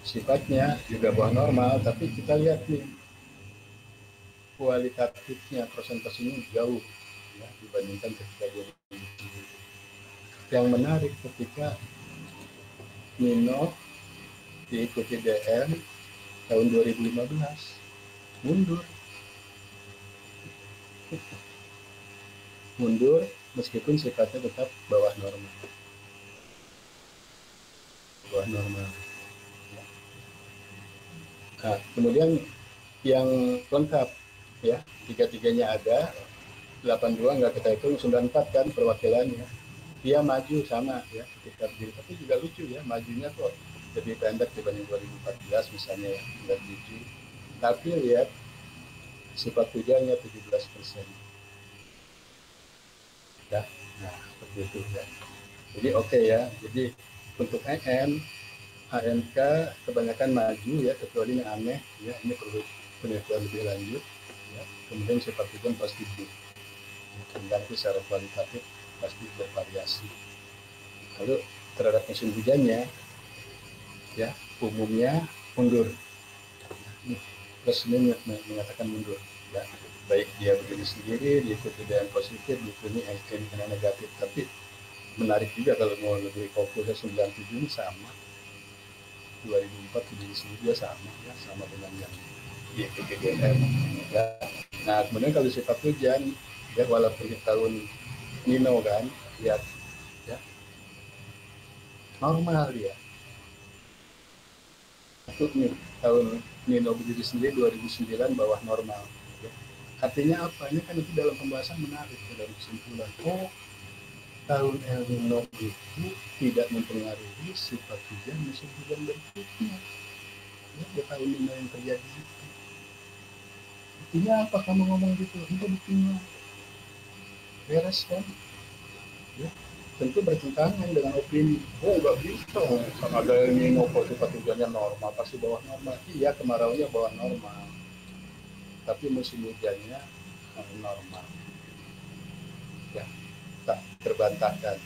Sifatnya juga bawah normal, tapi kita lihat nih kualitatifnya, persentasenya jauh ya, dibandingkan ketika dia sendiri. Yang menarik ketika Nino diikuti DM tahun 2015 mundur mundur meskipun sifatnya tetap bawah normal. Nah, kemudian yang lengkap ya, tiga-tiganya ada, 82 nggak kita hitung, 94 kan perwakilannya, dia maju sama ya ketika berdiri, tapi juga lucu ya, majunya kok lebih pendek dibanding 2014 misalnya ya, 97, tapi lihat sifat hujannya 17%. Ya, nah seperti itu ya. Jadi oke ya, jadi untuk EN, ANK kebanyakan maju ya, kecuali yang aneh ya, ini perlu penelitian lebih lanjut ya. Kemudian sifat hujan pasti B, tergantung secara kualitatif pasti bervariasi. Lalu terhadap musim hujannya ya umumnya mundur. Plus ini mengatakan mundur ya, baik dia berdiri sendiri, diikuti dengan positif, diikuti dengan negatif. Tapi menarik juga kalau mau lebih fokusnya 97 ini sama, 2004 berdiri sendiri dia sama ya, sama dengan yang diikuti DM ya. Nah kemudian kalau sifat hujan ya, walaupun di tahun Nino kan lihat ya, normal dia. Untuk nih tahun Nino berdiri sendiri 2009 bawah normal ya. Artinya apa? Ini kan itu dalam pembahasan menarik dalam kesimpulan. Oh, tahun El Nino itu tidak mempengaruhi sifat hujan musim hujan berikutnya ya, di tahun Nino yang terjadi itu. Artinya apa kamu ngomong gitu? Itu buktinya beres kan ya, tentu bertentangan dengan opini. Oh nggak bisa, sama ada Nino kok sifat hujannya normal, pasti bawah normal. Iya, kemaraunya bawah normal, tapi musim hujannya normal ya, tak terbantahkan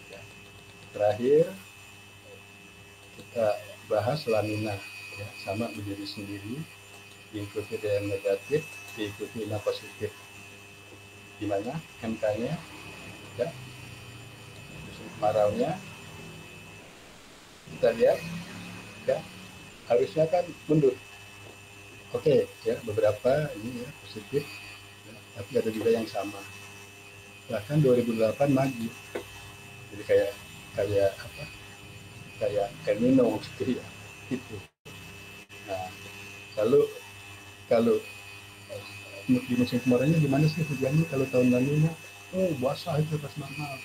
ya. Terakhir kita bahas lanina ya, sama berdiri sendiri, diikuti dengan negatif, diikuti dengan positif. Gimana MK-nya ya, musim kemaraunya kita lihat ya, harusnya kan mundur. Oke ya, beberapa ini ya positif ya, tapi ada juga yang sama. Bahkan 2008 maju, jadi kayak apa, kayak El Nino gitu ya gitu. Nah lalu kalau di musim kemaraunya gimana sih hujannya kalau tahun lalunya? Oh basah itu pas normal.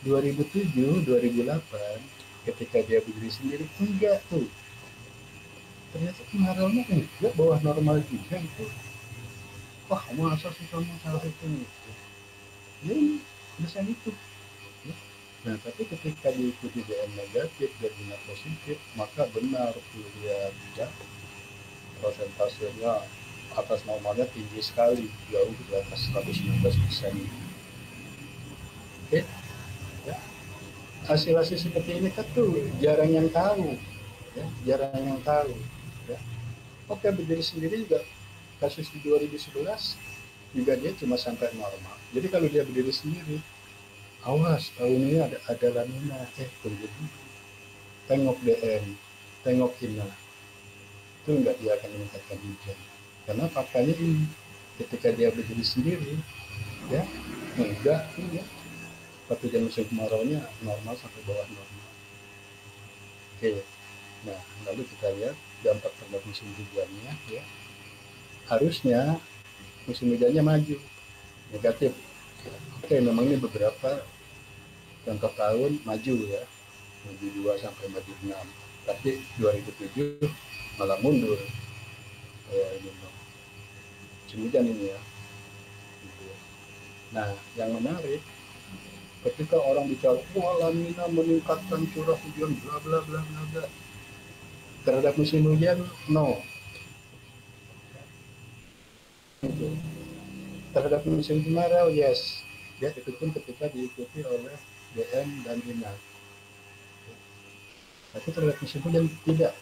2007 2008 ketika dia berdiri sendiri enggak tuh, ternyata kemaraunya enggak bawah normal juga itu. Wah masa sih kamu salah itu gitu ya, ini bisa gitu ya. Nah tapi ketika diikuti DM negatif dan benar positif, maka benar tuh dia ya, prosentasenya atas normalnya tinggi sekali, jauh di atas 119%. Oke ya, hasil-hasil seperti ini kan tuh jarang yang tahu ya, jarang yang tahu ya. Oke, berdiri sendiri juga kasus di 2011 juga dia cuma sampai normal. Jadi kalau dia berdiri sendiri, awas tahun ini ada lanina, tunggu dulu, tengok DM, tengok Kina, itu enggak dia akan meningkatkan hujan. Karena faktanya ini, ketika dia berdiri sendiri, ya enggak ini ya, waktu jam musim kemarau-nya normal sampai bawah normal. Oke, nah lalu kita lihat dampak terhadap musim hujannya ya. Harusnya musim hujannya maju, negatif. Oke, memang ini beberapa contoh tahun maju ya, maju 2 sampai maju 6. Tapi 2007 malah mundur. Ini musim hujan ini ya. Gitu ya. Nah, yang menarik ketika orang bicara, wah La Nina meningkatkan curah hujan, bla bla bla bla bla. Terhadap musim hujan, no. Itu. Terhadap musim kemarau, yes. Ya, itu pun ketika diikuti oleh BM dan INA. Tapi terhadap musim hujan tidak.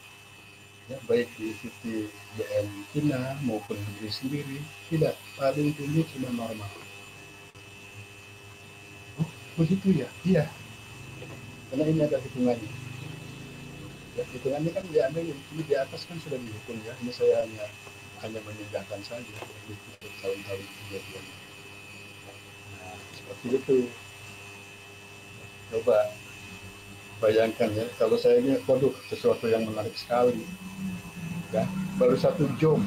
Ya, baik diikuti BM INA maupun diri sendiri, tidak. Paling tinggi cuma normal. Oh, begitu ya? Iya. Karena ini ada hitungannya. Ya, hitungannya kan diambil ini di atas kan sudah dihitung ya. Ini saya hanya memindahkan saja di tahun-tahun kejadian. Nah, seperti itu. Coba bayangkan ya, kalau saya ini, waduh, sesuatu yang menarik sekali. Ya, baru 1 jam,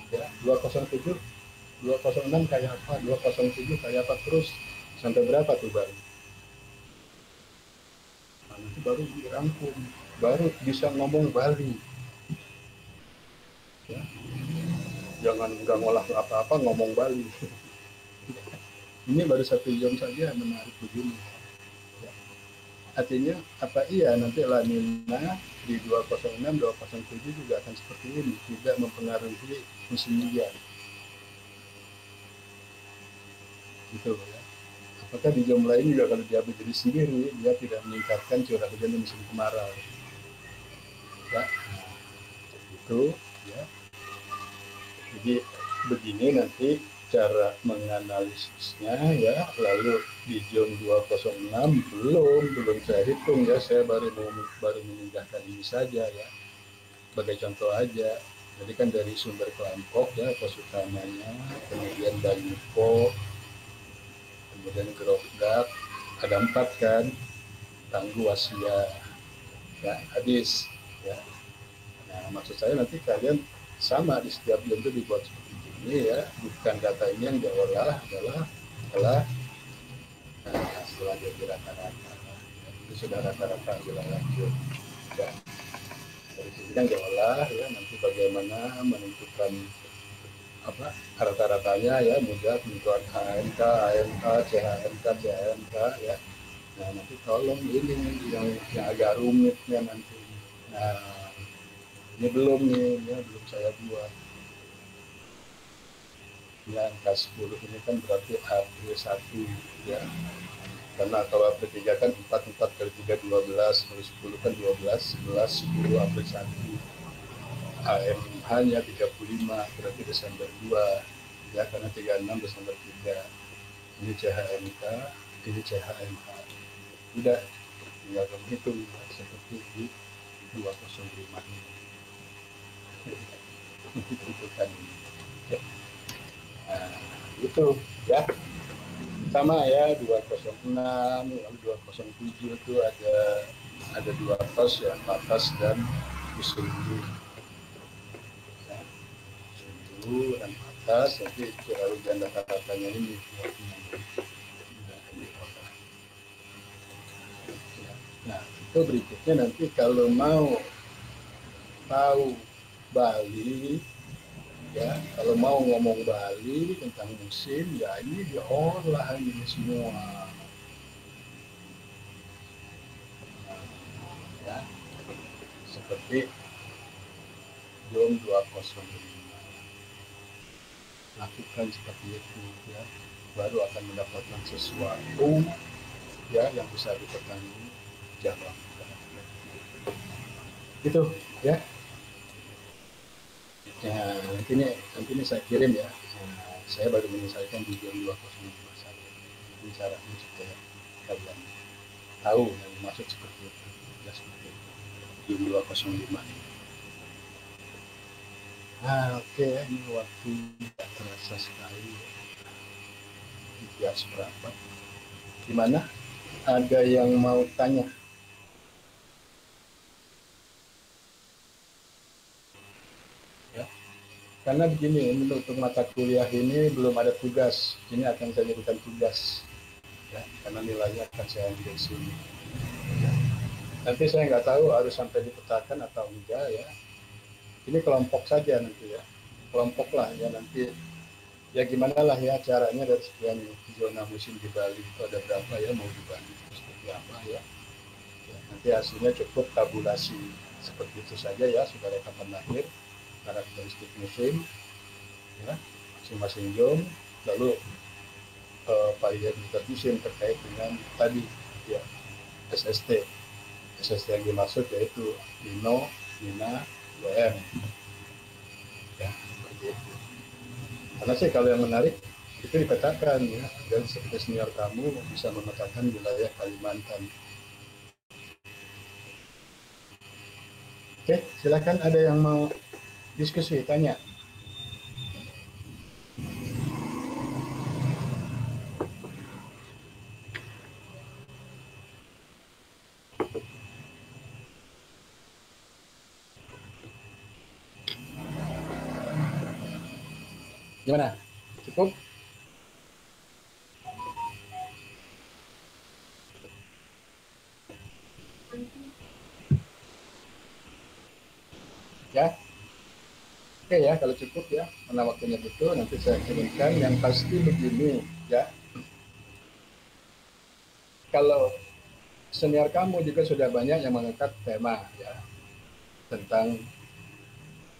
ya, 207, 206 kayak apa, 207 kayak apa, terus sampai berapa tuh baru? Nah, nanti baru dirangkum, baru bisa ngomong Bali. Ya, jangan nggak ngolah apa-apa ngomong Bali. Ini baru 1 jam saja menarik begini. Ya. Artinya apa iya nanti La Nina di 206, 207 juga akan seperti ini, tidak mempengaruhi musim hujan. Gitu ya. Apakah di jam lain juga kalau dia berdiri sendiri, dia tidak meningkatkan curah hujan di musim kemarau. Ya, itu ya. Jadi begini nanti cara menganalisisnya ya. Lalu di jam 206 belum saya hitung ya, saya baru memindahkan ini saja ya. Sebagai contoh aja. Jadi kan dari sumber kelompok ya, pos utamanya, kemudian Banyupo, kemudian Gerobak, ada 4 kan, Tangguh Asia, ya habis ya. Nah, maksud saya nanti kalian sama di setiap jam itu dibuat seperti ini ya, bukan data ini yang diolah adalah setelah jadi rata-rata, itu sudah rata-rata sudah lanjut ya. Dari sini kan diolah ya, nanti bagaimana menentukan apa rata-ratanya ya, mudah tentuan HMK, AMK, CHMK, CHMK ya. Nah nanti tolong ini yang agak rumitnya nanti. Nah ini belum nih, ya belum saya buat. Ya angka 10 ini kan berarti AP1 ya. Karena kalau AP3 kan 4 kali 3 12, kali 10 kan 12, 11, 10 AP1. AMH-nya 35, berarti Desember 2. Ya karena 36 Desember 3. Ini CHMK, ini CHMH. Udah tinggal menghitung ya, seperti di 205 ini. Itu kan ini. Nah, itu ya sama ya 206 lalu 207 itu ada 2 tos ya, patas dan Usundu ya, Usundu dan patas. Nanti curah hujan rata-ratanya ini ya. Nah itu berikutnya nanti kalau mau tahu Bali ya, kalau mau ngomong Bali tentang musim ya ini diolah ini semua ya, seperti Jom 205 lakukan seperti itu ya, baru akan mendapatkan sesuatu ya yang bisa dipertanggungjawabkan gitu ya. Ya, nanti ini saya kirim ya. Nah, saya baru menyelesaikan di jam 205 saja. Ini caranya supaya kalian tahu yang dimaksud seperti itu. Ya, seperti itu. Jam 205. Oke, ini waktu tidak terasa sekali. Jam berapa? Gimana? Ada yang mau tanya? Ya. Karena begini, untuk mata kuliah ini belum ada tugas. Ini akan saya jadikan tugas. Ya, karena nilainya akan saya ambil sini. Ya. Nanti saya nggak tahu harus sampai dipetakan atau enggak ya. Ini kelompok saja nanti ya. Kelompok lah ya nanti. Ya gimana lah ya caranya dari sekian zona musim di Bali itu ada berapa ya, mau dibagi seperti apa ya. Ya, nanti hasilnya cukup tabulasi seperti itu saja ya, saudara kapan lahir, karakteristik musim, ya, masing-masing zone, lalu variabilitas musim terkait dengan tadi ya SST. SST yang dimaksud yaitu Lino, Nina, WM. Ya, seperti itu. Karena sih kalau yang menarik itu dipetakan ya, dan seperti senior kamu bisa memetakan wilayah Kalimantan. Oke, silakan ada yang mau diskusi, tanya. Gimana? Cukup? Ya, oke ya, kalau cukup ya, karena waktunya betul, nanti saya kirimkan. Yang pasti begini ya, kalau senior kamu juga sudah banyak yang mengangkat tema ya tentang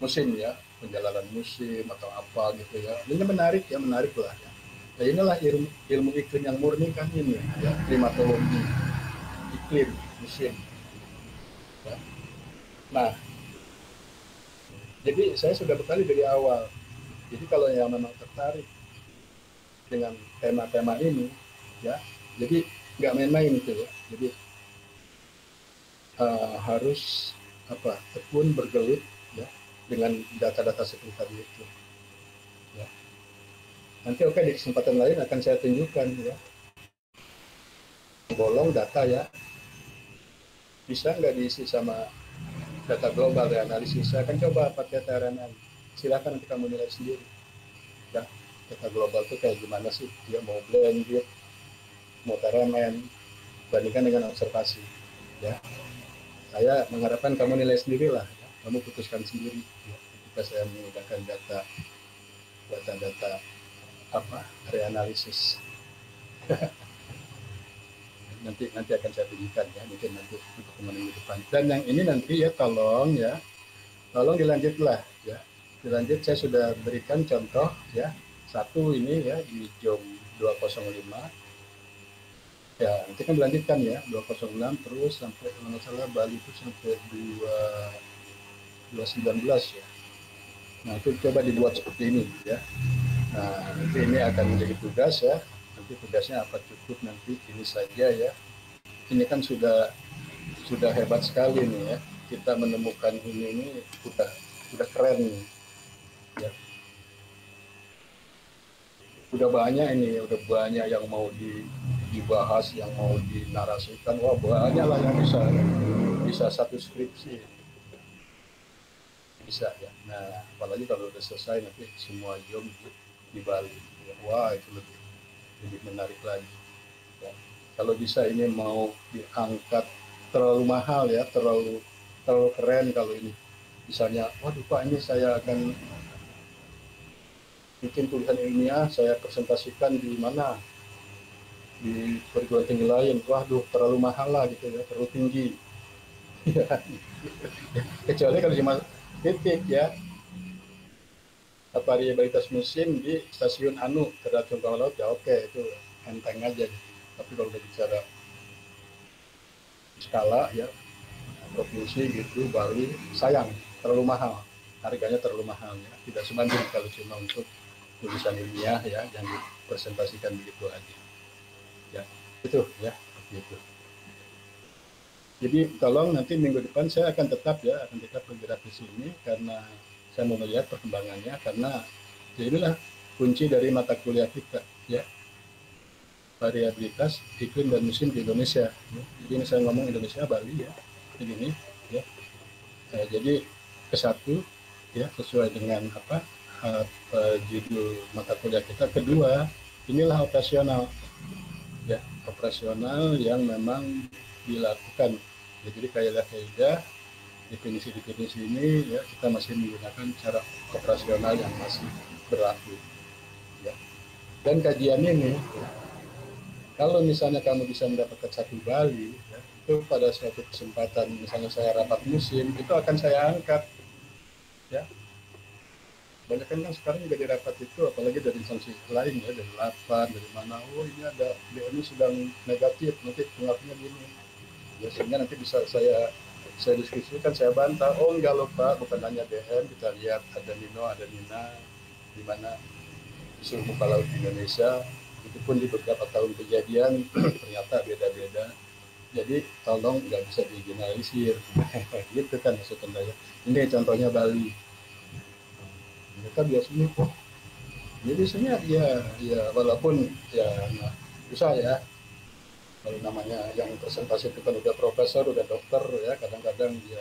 musim ya, penjalanan musim atau apa gitu ya. Ini menarik ya, menarik lah ya. Nah, inilah ilmu iklim yang murni kan ini ya, klimatologi, iklim, musim. Ya. Nah, jadi saya sudah berkali dari awal. Jadi kalau yang memang tertarik dengan tema-tema ini, ya, jadi nggak main-main itu ya. Jadi harus apa tekun bergelut ya dengan data-data seperti tadi itu. Ya. Nanti oke di kesempatan lain akan saya tunjukkan ya bolong data ya bisa nggak diisi sama data global ya analisis. Saya akan coba pakai TRMN. Silakan nanti kamu nilai sendiri. Ya, data global itu kayak gimana sih? Dia mau blended, mau TRMN, bandingkan dengan observasi. Ya, saya mengharapkan kamu nilai sendiri lah. Ya. Kamu putuskan sendiri. Ya. Ketika saya menggunakan data-data apa reanalisis. nanti akan saya tunjukkan ya mungkin nanti untuk minggu depan. Dan yang ini nanti ya tolong dilanjutlah ya. Dilanjut saya sudah berikan contoh ya. Satu ini ya di jam 205 ya nanti kan dilanjutkan ya 206 terus sampai kalau nggak salah Bali itu sampai 219 ya. Nah itu coba dibuat seperti ini ya. Nah nanti ini akan menjadi tugas ya. Nanti tugasnya apa cukup nanti ini saja ya. Ini kan sudah hebat sekali nih ya. Kita menemukan ini udah keren nih. Ya. Udah banyak ini, udah banyak yang mau dibahas, yang mau dinarasikan. Wah banyak lah yang bisa satu skripsi bisa ya. Nah apalagi kalau udah selesai nanti semua jom di Bali. Ya, wah itu lebih menarik lagi. Ya. Kalau bisa ini mau diangkat terlalu mahal ya, terlalu keren kalau ini. Misalnya, waduh Pak ini saya akan bikin tulisan ilmiah, saya presentasikan di mana di perguruan tinggi lain. Waduh terlalu mahal lah gitu ya, terlalu tinggi. Kecuali kalau cuma titik ya, variabilitas musim di stasiun Anu terhadap bawah laut ya oke itu enteng aja. Tapi kalau udah bicara skala ya provinsi gitu Bali sayang terlalu mahal harganya terlalu mahal ya tidak sebanding kalau cuma untuk tulisan ilmiah ya yang dipresentasikan begitu aja ya itu ya seperti itu. Jadi tolong nanti minggu depan saya akan tetap bergerak di sini karena saya mau melihat perkembangannya, karena ya inilah kunci dari mata kuliah kita, ya, variabilitas iklim dan musim di Indonesia. Jadi ini saya ngomong Indonesia, Bali, ya, begini, ya. Jadi ke-1, ya, sesuai dengan apa judul mata kuliah kita. Kedua, inilah operasional, ya, operasional yang memang dilakukan. Ya, jadi kaedah definisi-definisi ini, ya, kita masih menggunakan cara operasional yang masih berlaku, ya. Dan kajian ini, ya, kalau misalnya kamu bisa mendapatkan 1 Bali, ya, itu pada suatu kesempatan misalnya saya rapat musim, itu akan saya angkat, ya. Banyak kan sekarang juga di rapat itu, apalagi dari instansi lain, ya, dari LAPAN, dari mana, oh ini ada BMI sedang negatif, nanti pengaruhnya gini, ya, sehingga nanti bisa saya diskusikan, saya bantah, oh enggak loh Pak, bukan hanya BM, kita lihat ada Nino, ada Nina, di mana di seluruh muka laut Indonesia, itu pun di beberapa tahun kejadian ternyata beda-beda. Jadi tolong nggak bisa digeneralisir, gitu kan maksudnya. Ini contohnya Bali, mereka biasanya kok, ya biasanya ya walaupun ya nah, susah ya, kalau namanya yang presentasi itu kan udah profesor, udah dokter, ya, kadang-kadang dia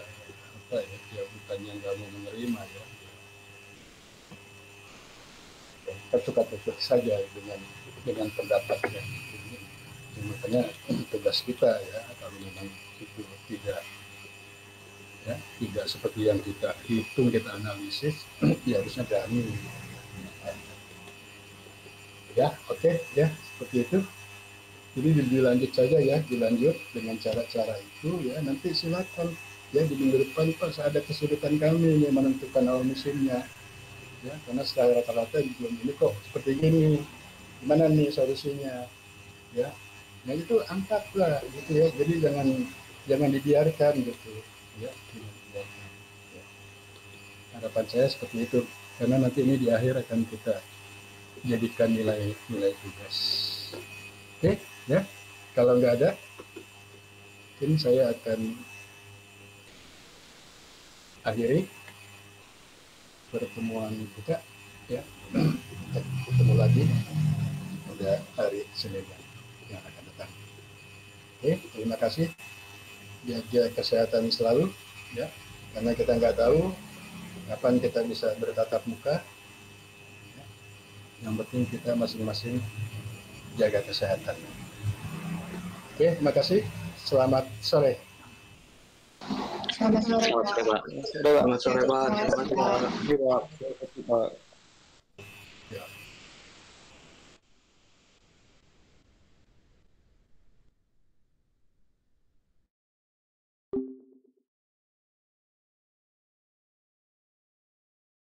apa ya, dia bukannya nggak mau menerima, ya, kita suka tutup saja dengan pendapatnya. Jadi, makanya tugas kita, ya, kalau memang itu tidak seperti yang kita hitung, kita analisis, ya harusnya berani, ya. Oke, ya, seperti itu. Jadi dilanjut saja, ya, dilanjut dengan cara-cara itu, ya, nanti silakan, ya, di minggu depan Pak saya ada kesulitan kami nih menentukan awal musimnya, ya, karena secara rata-rata belum ini kok seperti ini, gimana nih solusinya, ya. Nah itu angkat lah, gitu ya. Jadi jangan dibiarkan, gitu, ya. Ya. Harapan saya seperti itu, karena nanti ini di akhir akan kita jadikan nilai tugas. Oke, ya. Kalau nggak ada, mungkin saya akan akhiri pertemuan kita, ya. Kita ketemu lagi pada hari Senin yang akan datang. Oke, terima kasih. Jaga kesehatan selalu, ya, karena kita nggak tahu kapan kita bisa bertatap muka, ya. Yang penting kita masing-masing jaga kesehatan. Oke, terima kasih. Selamat sore. Selamat sore, Pak. Selamat sore, Pak. Selamat sore, Pak. Terima kasih, Pak.